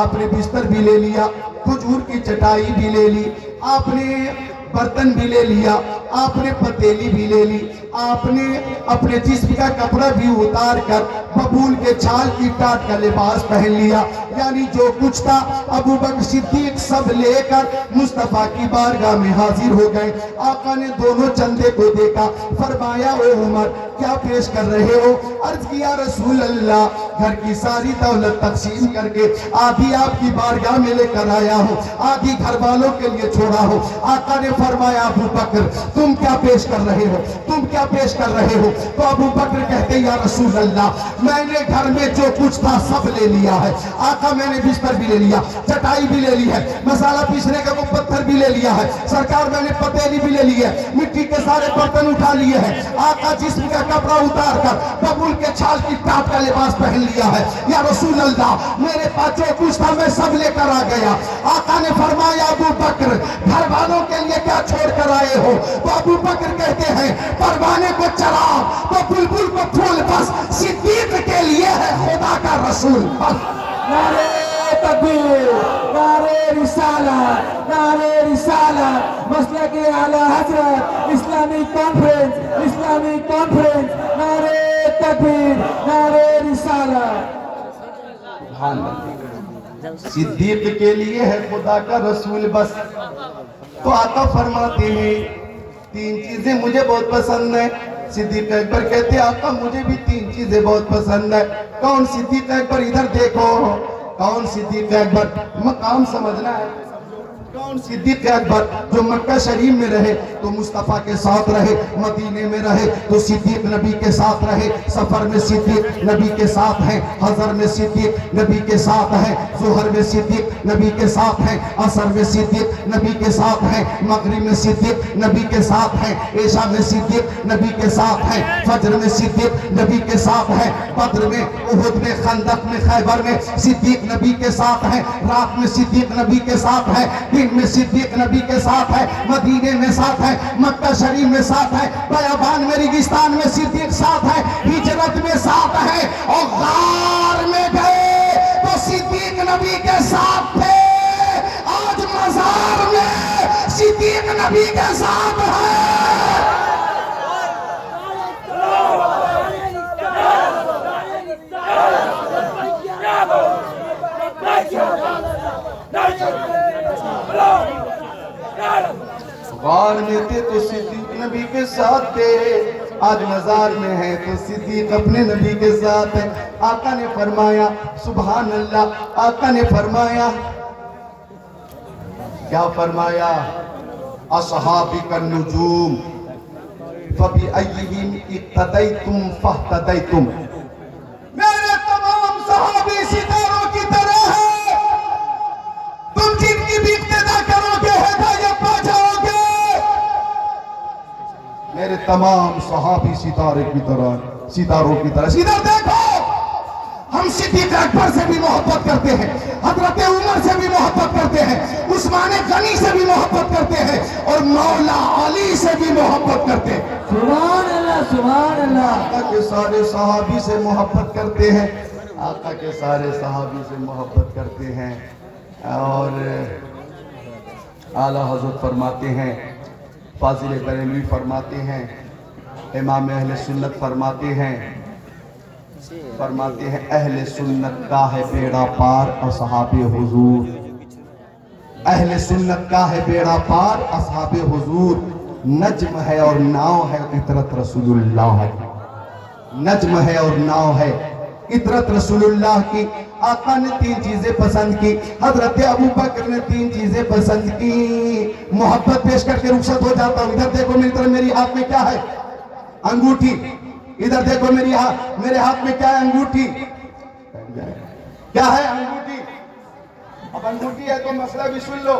آپ نے بستر بھی لے لیا، کھجور کی چٹائی بھی لے لی، آپ نے برتن بھی لے لیا، آپ نے پتیلی بھی لے لی، آپ نے اپنے جسم کا کپڑا بھی اتار کر ببول کے چھال کی ٹاٹ کا لباس پہن لیا، یعنی جو کچھ تھا ابو بکر صدیق سب لے کر مصطفیٰ کی بارگاہ میں حاضر ہو گئے۔ آقا نے دونوں چندے کو دیکھا، فرمایا اے عمر کیا پیش کر رہے ہو؟ عرض کیا رسول اللہ گھر کی ساری دولت تقسیم کر کے آدھی آپ کی بارگاہ میں لے کر آیا ہوں، آدھی گھر والوں کے لیے چھوڑا ہوں۔ آقا نے فرمایا ابو بکر تم کیا پیش کر رہے ہو؟ تم کیا پیش کر رہے ہو؟ تو ابو بکر کہتے یا رسول اللہ میں نے گھر میں جو کچھ تھا سب لے لیا ہے۔ آقا میں نے بستر بھی لے لیا، چٹائی بھی لے لی ہے، مسالہ پیسنے کا وہ پتھر بھی لے لیا ہے، سرکار میں نے پتیلی بھی لے لی ہے، مٹی کے سارے برتن اٹھا لیے ہیں۔ آقا جسم کا کپڑا اتار کر ببول کے چھال کی ٹاٹ کا لباس پہن لیا ہے۔ یا رسول اللہ میرے پاس جو کچھ تھا میں سب لے کر آ گیا۔ آقا نے فرمایا ابو بکر گھر والوں کے لیے کیا چھوڑ کر آئے ہو؟ تو ابو بکر کہتے ہیں پروانے کو چراغ تو بلبل کو پھول، بس صدیق کے لیے ہے خدا کا رسول بس۔ نعرہ تکبیر، نعرہ رسالت، نعرہ رسالت، مسلک اعلیٰ حضرت اسلامی کانفرنس، اسلامی کانفرنس، نعرہ تکبیر، نعرہ رسالت۔ صدیق کے لیے ہے خدا کا رسول بس۔ تو آقا فرماتے ہیں تین چیزیں مجھے بہت پسند ہیں۔ صدیق اکبر کہتے ہیں آقا مجھے بھی تین چیزیں بہت پسند ہیں۔ کون صدیق اکبر؟ ادھر دیکھو کون صدیق اکبر؟ مقام سمجھنا ہے۔ کون صدیق اکبر؟ جو مکہ شریف میں رہے تو مصطفیٰ کے ساتھ رہے، مدینے میں رہے تو صدیق نبی کے ساتھ رہے، سفر میں صدیق نبی کے ساتھ ہیں، حضر میں صدیق نبی کے ساتھ ہیں، ظہر میں صدیق نبی کے ساتھ ہیں، عصر میں صدیق نبی کے ساتھ ہیں، مغرب میں صدیق نبی کے ساتھ ہیں، عشاء میں صدیق نبی کے ساتھ ہیں، فجر میں صدیق نبی کے ساتھ ہیں، بدر میں، احد میں، خندق میں، خیبر میں صدیق نبی کے ساتھ ہیں، رات میں صدیق نبی کے ساتھ ہیں، دن میں صدیق نبی کے ساتھ ہے، مدینے میں ساتھ ہے، مکہ شریف میں ساتھ ہے، بیابان میں ریگستان میں صدیق ساتھ ہے، ہجرت میں ساتھ ہے، اور غار میں گئے تو صدیق نبی کے ساتھ تھے، آج مزار میں صدیق نبی کے ساتھ ہے۔ غار میں تھے تو صدیق نبی کے ساتھ تھے، آج مزار میں ہے تو صدیق اپنے نبی کے ساتھ ہے۔ آقا نے فرمایا سبحان اللہ، آقا نے فرمایا کیا فرمایا؟ اصحابک النجوم فبأیہم اقتدیتم فاہتدیتم، میرے تمام صحابی ستاروں کی طرح ہے، تم جن کی بھی اقتدا کرو گے ہدایت پا جاؤ گے۔ میرے تمام صحابی ستاروں کی طرح۔ ادھر دیکھو ہم صدیق اکبر سے بھی محبت کرتے ہیں، حضرت عمر سے بھی محبت کرتے ہیں، عثمان غنی سے بھی محبت کرتے ہیں، اور مولا علی سے بھی محبت کرتے ہیں۔ سبحان اللہ، سبحان اللہ۔ آقا کے سارے صحابی سے محبت کرتے ہیں، آقا کے سارے صحابی سے محبت کرتے ہیں۔ اور اعلیٰ حضرت فرماتے ہیں، فاضل بریلوی فرماتے ہیں، امام اہل سنت فرماتے ہیں اہل سنت کا ہے بیڑا پار اصحاب حضور، اہل سنت کا ہے بیڑا پار اصحاب حضور، نجم ہے اور ناؤ ہے عطرت رسول اللہ، نجم ہے اور ناؤ ہے عطرت رسول اللہ کی۔ آقا نے تین چیزیں پسند کی، حضرت ابو بکر نے تین چیزیں پسند کی۔ محبت پیش کر کے رخصت ہو جاتا ہوں۔ ادھر دیکھو میری طرف، میری ہاتھ میں کیا ہے؟ انگوٹھی۔ ادھر دیکھو میرے ہاتھ میں کیا ہے؟ انگوٹھی۔ کیا ہے؟ انگوٹھی۔ اب انگوٹھی ہے تو مسئلہ بھی سن لو۔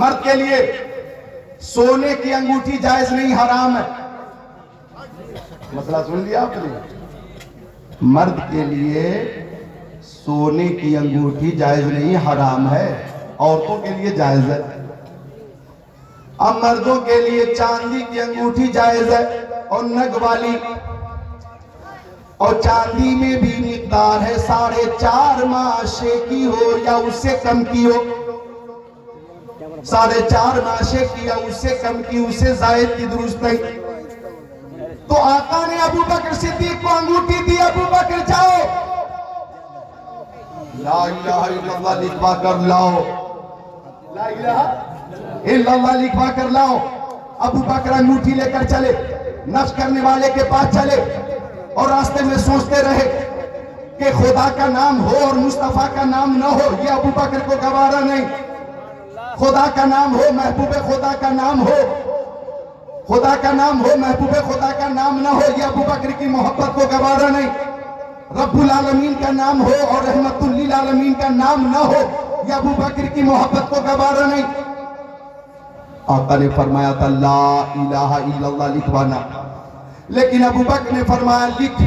مرد کے لیے سونے کی انگوٹھی جائز نہیں، حرام ہے۔ مسئلہ سن لیا آپ نے؟ مرد کے لیے سونے کی انگوٹھی جائز نہیں، حرام ہے، عورتوں کے لیے جائز ہے۔ اب مردوں کے لیے چاندی کی انگوٹھی جائز ہے، اور نگ والی اور چاندی میں بھی مقدار ہے 4.5 ماشے کی ہو یا اس سے کم کی ہو، 4.5 ماشے کی یا اس سے کم کی، اس سے زائد کی درست نہیں۔ تو آقا نے ابو بکر صدیق کو انگوٹھی دی، ابو بکر جاؤ لا الہ الا اللہ لکھوا کر لاؤ، لا الہ الا اللہ لکھوا کر لاؤ۔ ابو بکر انگوٹھی لے کر چلے، نقش کرنے والے کے پاس چلے اور راستے میں سوچتے رہے کہ خدا کا نام ہو اور مصطفیٰ کا نام نہ ہو، یہ ابو بکر کو گوارا نہیں۔ خدا کا نام ہو، محبوب خدا کا نام ہو، خدا کا نام ہو، محبوب خدا کا نام نہ ہو، یہ ابو بکر کی محبت کو گوارا نہیں۔ رب العالمین کا نام ہو اور رحمت للعالمین کا نام نہ ہو، یہ ابو بکر کی محبت کو گوارا نہیں۔ آقا نے فرمایا تھا لا الہ الا اللہ لکھوانا، لیکن ابو بکر نے فرمایا لکھ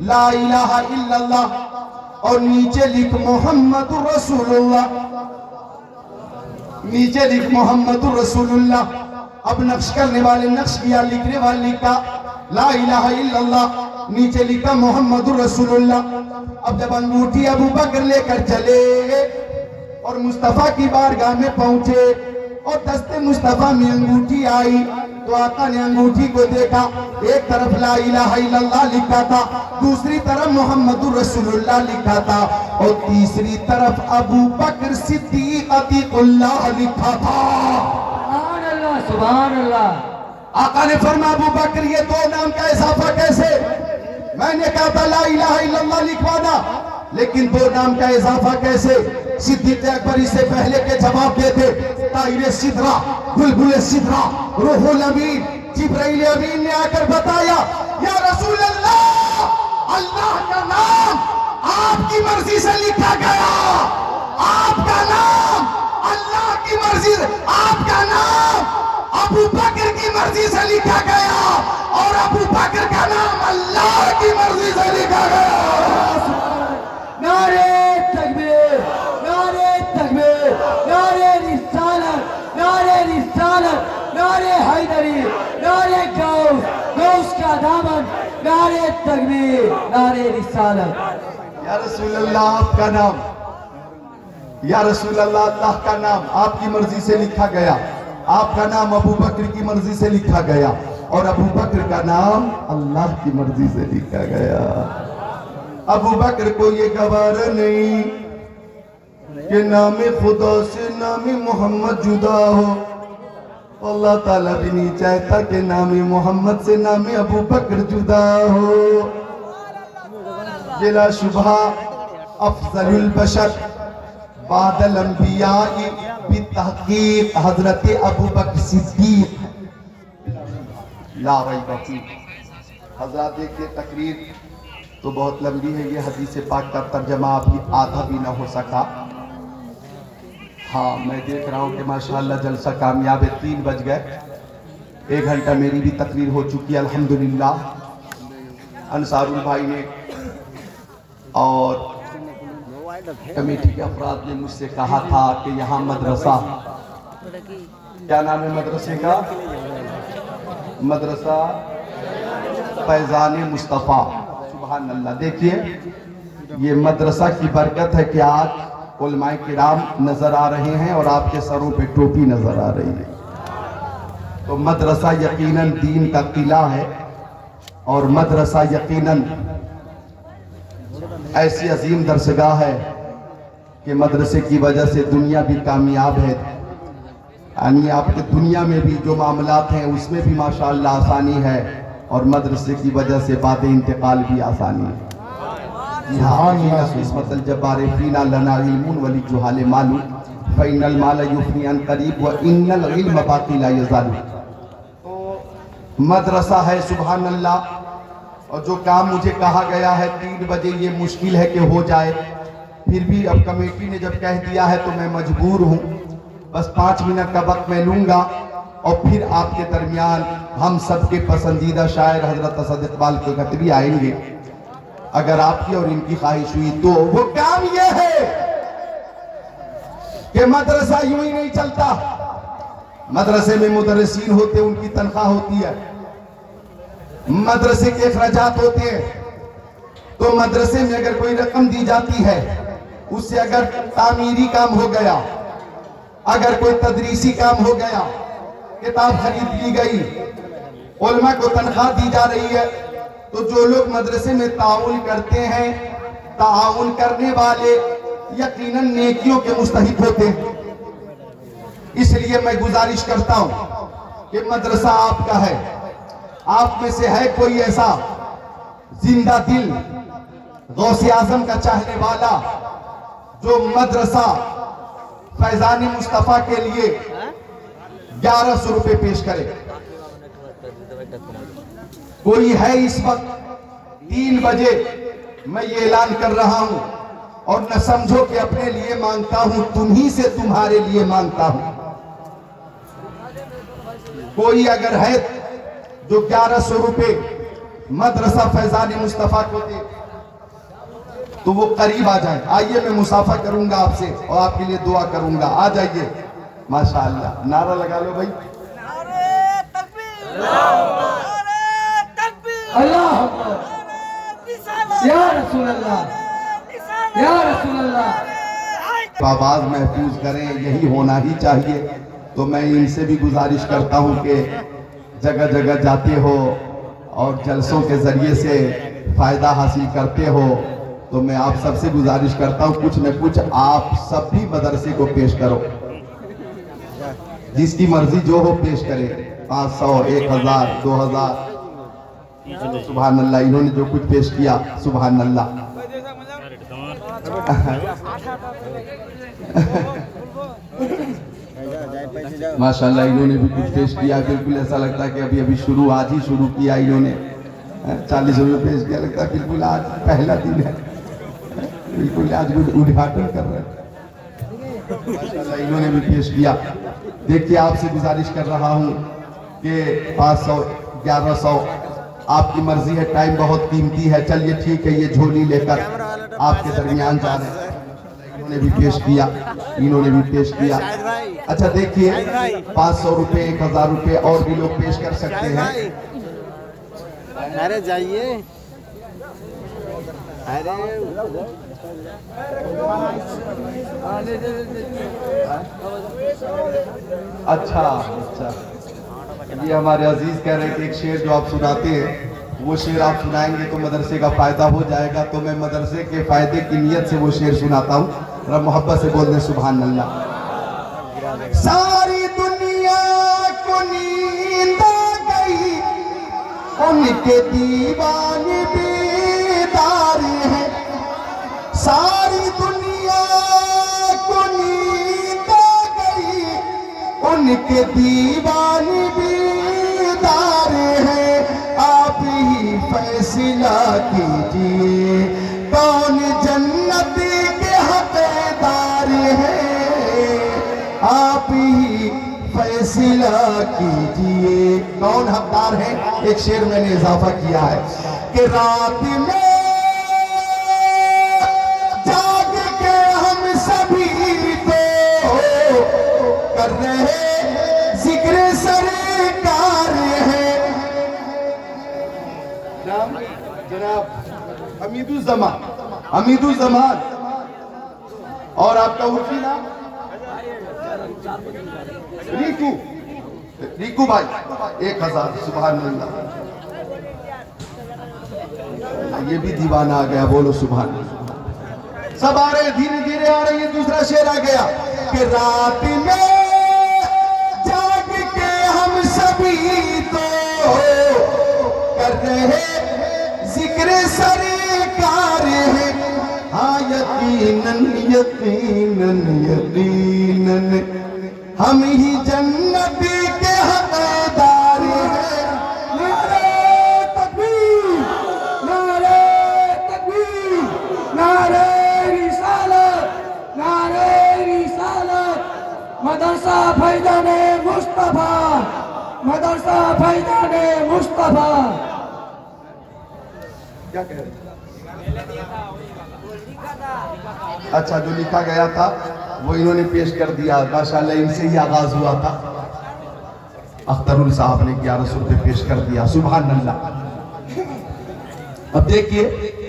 لا الہ الا اللہ اور نیچے لکھ محمد رسول اللہ، نیچے لکھ محمد رسول اللہ۔ اب نقش کرنے والے نقش کیا، لکھنے والے لکھا لا الہ الا اللہ، نیچے لکھا محمد رسول اللہ۔ اب جب انگوٹھی ابو بکر لے کر چلے اور مصطفیٰ کی بارگاہ میں پہنچے اور دست مصطفیٰ میں انگوٹھی آئی تو آقا نے انگوٹھی کو دیکھا، ایک طرف لا الہ الا اللہ لکھا تھا، دوسری طرف محمد رسول اللہ لکھا تھا اور تیسری طرف ابو بکر صدیق عتیق اللہ لکھا تھا۔ سبحان اللہ، سبحان اللہ۔ آقا نے فرمایا ابو بکر یہ دو نام کا اضافہ کیسے؟ میں نے کہا تھا لا الہ الا اللہ لکھوانا، لیکن دو نام کا اضافہ کیسے؟ صدیق اکبر اس سے پہلے کے جواب دیتے، طائر سدرہ، بلبل سدرہ، روح الامین، جبرائیل امین نے آ کر بتایا یا رسول اللہ، اللہ کا نام آپ کی مرضی سے لکھا گیا، آپ کا نام اللہ کی مرضی سے، آپ کا نام ابو بکر کی مرضی سے لکھا گیا اور ابو بکر کا نام اللہ کی مرضی سے لکھا گیا۔ نعرے تکبیر، نعرے تکبیر، نعرے رسالت، نعرے رسالت، نعرے حیدری، نعرے غوث، غوث کا دامن، نعرے تکبیر، نعرے رسالت۔ یا رسول اللہ آپ کا نام، یا رسول اللہ اللہ کا نام آپ کی مرضی سے لکھا گیا، آپ کا نام ابو بکر کی مرضی سے لکھا گیا اور ابو بکر کا نام اللہ کی مرضی سے لکھا گیا۔ ابو بکر کو یہ گوارا نہیں کہ نام خدا سے نام محمد جدا ہو، اللہ تعالیٰ بھی نہیں چاہتا کہ نام محمد سے نام ابو بکر جدا ہو۔ بلا شبہ افضل البشر بعد الانبیاء بالتحقیق حضرت ابو بکر صدیق لا ریب فیہ۔ حضرات دیکھیں تقریر تو بہت لمبی ہے، یہ حدیث پاک کا ترجمہ ابھی آدھا بھی نہ ہو سکا۔ ہاں میں دیکھ رہا ہوں کہ ماشاءاللہ جلسہ کامیاب ہے، 3 بج گئے، 1 گھنٹہ میری بھی تقریر ہو چکی ہے الحمدللہ۔ انصار البھائی نے اور کمیٹی کے افراد نے مجھ سے کہا تھا کہ یہاں مدرسہ، کیا نام ہے مدرسے کا؟ مدرسہ فیضان مصطفیٰ، سبحان اللہ۔ دیکھیے یہ مدرسہ کی برکت ہے کہ آج علماء کرام نظر آ رہے ہیں اور آپ کے سروں پہ ٹوپی نظر آ رہی ہے، تو مدرسہ یقیناً دین کا قلعہ ہے اور مدرسہ یقیناً ایسی عظیم درسگاہ ہے کہ مدرسے کی وجہ سے دنیا بھی کامیاب ہے، یعنی آپ کے دنیا میں بھی جو معاملات ہیں اس میں بھی ماشاءاللہ آسانی ہے اور مدرسے کی وجہ سے بعد انتقال بھی آسانی ہے۔ قسمت الجبار فینا لنا علم وللجہال مال فإن المال یفنی عن قریب وإن العلم باقی لا یزال۔ مدرسہ ہے سبحان اللہ، اور جو کام مجھے کہا گیا ہے 3 بجے یہ مشکل ہے کہ ہو جائے، پھر بھی اب کمیٹی نے جب کہہ دیا ہے تو میں مجبور ہوں، بس 5 منٹ کا وقت میں لوں گا اور پھر آپ کے درمیان ہم سب کے پسندیدہ شاعر حضرت اسد اقبال کے خطبی آئیں گے، اگر آپ کی اور ان کی خواہش ہوئی تو۔ وہ کام یہ ہے کہ مدرسہ یوں ہی نہیں چلتا، مدرسے میں مدرسین ہوتے، ان کی تنخواہ ہوتی ہے، مدرسے کے اخراجات ہوتے ہیں، تو مدرسے میں اگر کوئی رقم دی جاتی ہے، اس سے اگر تعمیری کام ہو گیا، اگر کوئی تدریسی کام ہو گیا، کتاب خرید لی گئی، علماء کو تنخواہ دی جا رہی ہے، تو جو لوگ مدرسے میں تعاون کرتے ہیں، تعاون کرنے والے یقیناً نیکیوں کے مستحق ہوتے ہیں۔ اس لیے میں گزارش کرتا ہوں کہ مدرسہ آپ کا ہے۔ آپ میں سے ہے کوئی ایسا زندہ دل غوث اعظم کا چاہنے والا جو مدرسہ فیضان مصطفیٰ کے لیے 1100 روپے پیش کرے؟ کوئی ہے اس وقت؟ 3 بجے میں یہ اعلان کر رہا ہوں، اور نہ سمجھو کہ اپنے لیے مانگتا ہوں، تمہیں سے تمہارے لیے مانگتا ہوں۔ کوئی اگر ہے جو 1100 روپے مدرسہ فیضان مصطفیٰ کو دے تو وہ قریب آ جائیں۔ آئیے، میں مصافحہ کروں گا آپ سے اور آپ کے لیے دعا کروں گا۔ آ جائیے، ماشاءاللہ، نعرہ لگا لو بھائی۔ نعرہ تکبیر، نعرہ تکبیر، اللہ اکبر، یا رسول اللہ، یا رسول اللہ۔ آواز محفوظ کریں، یہی ہونا ہی چاہیے۔ تو میں ان سے بھی گزارش کرتا ہوں کہ جگہ جگہ جاتے ہو اور جلسوں کے ذریعے سے فائدہ حاصل کرتے ہو، تو میں آپ سب سے گزارش کرتا ہوں کچھ نہ کچھ آپ سب بھی مدرسے کو پیش کرو۔ جس کی مرضی جو ہو پیش کرے، 500، 1000، 2000۔ سبحان اللہ، انہوں نے جو کچھ پیش کیا، سبحان اللہ۔ ماشاءاللہ، انہوں نے بھی کچھ پیش کیا۔ بالکل ایسا لگتا ہے کہ ابھی آج ہی شروع کیا انہوں نے۔ 40 روپے پیش کیا، لگتا ہے بالکل آج پہلا دن ہے، بالکل آج ادھاٹن کر رہے ہیں۔ ماشاءاللہ، انہوں نے بھی پیش کیا۔ دیکھیے، آپ سے گزارش کر رہا ہوں کہ 500، 1100 آپ کی مرضی ہے، ٹائم بہت قیمتی ہے۔ چلیے ٹھیک ہے، یہ جھولی لے کر آپ کے درمیان جا رہے ہیں۔ انہوں نے بھی پیش کیا، انہوں نے بھی پیش کیا۔ اچھا دیکھیے، 500 روپے، 1000 روپے اور بھی لوگ پیش کر سکتے ہیں۔ ارے جائیے، اچھا، یہ ہمارے عزیز کہہ رہے ہیں کہ ایک شعر جو آپ سناتے ہیں، وہ شعر آپ سنائیں گے تو مدرسے کا فائدہ ہو جائے گا۔ تو میں مدرسے کے فائدے کی نیت سے وہ شعر سناتا ہوں۔ ذرا محبت سے بول دیں سبحان اللہ۔ ساری دنیا کو نیند آ گئی، ان کے دیوانے بیدار ہیں۔ ساری دنیا کو نیند آ گئی، ان کے دیوانے بیدار ہیں۔ آپ ہی فیصلہ کیجئے، کون جنت کے حقدار ہیں۔ آپ ہی فیصلہ کیجئے، کون حقدار ہیں؟ ایک شعر میں نے اضافہ کیا ہے کہ رات میں جاگ کے ہم سبھی تو کر رہے ذکر سرکار ہیں۔ جناب حمید الزمان، اور آپ کا عرفی نام ریکو بھائی، 1000۔ سبحان اللہ، یہ بھی دیوانہ آ گیا، بولو سبحان اللہ۔ سب آ رہے ہیں، دھیرے دھیرے آ رہے ہیں۔ دوسرا شعر آ گیا کہ رات میں جاگ کے ہم سبھی تو کر رہے ذکر سرکار ہیں۔ ہاں یقیناً یقیناً یقیناً ہم ہی جنت کے حقدار ہیں۔ نعرہ تکبیر، نعرہ تکبیر، نعرہ رسالت، نعرہ رسالت۔ مدرسہ فیضان مصطفیٰ، مدرسہ فیضان مصطفیٰ۔ کیا کہہ رہے ہیں؟ اچھا، جو لکھا گیا تھا وہ انہوں نے پیش کر دیا۔ ماشاءاللہ، ان سے ہی آغاز ہوا تھا۔ اختر صاحب نے 1100 روپے پیش کر دیا۔ سبحان اللہ۔ اب دیکھیے،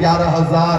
11,000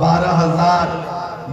12,000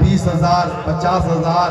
20,000, 50,000,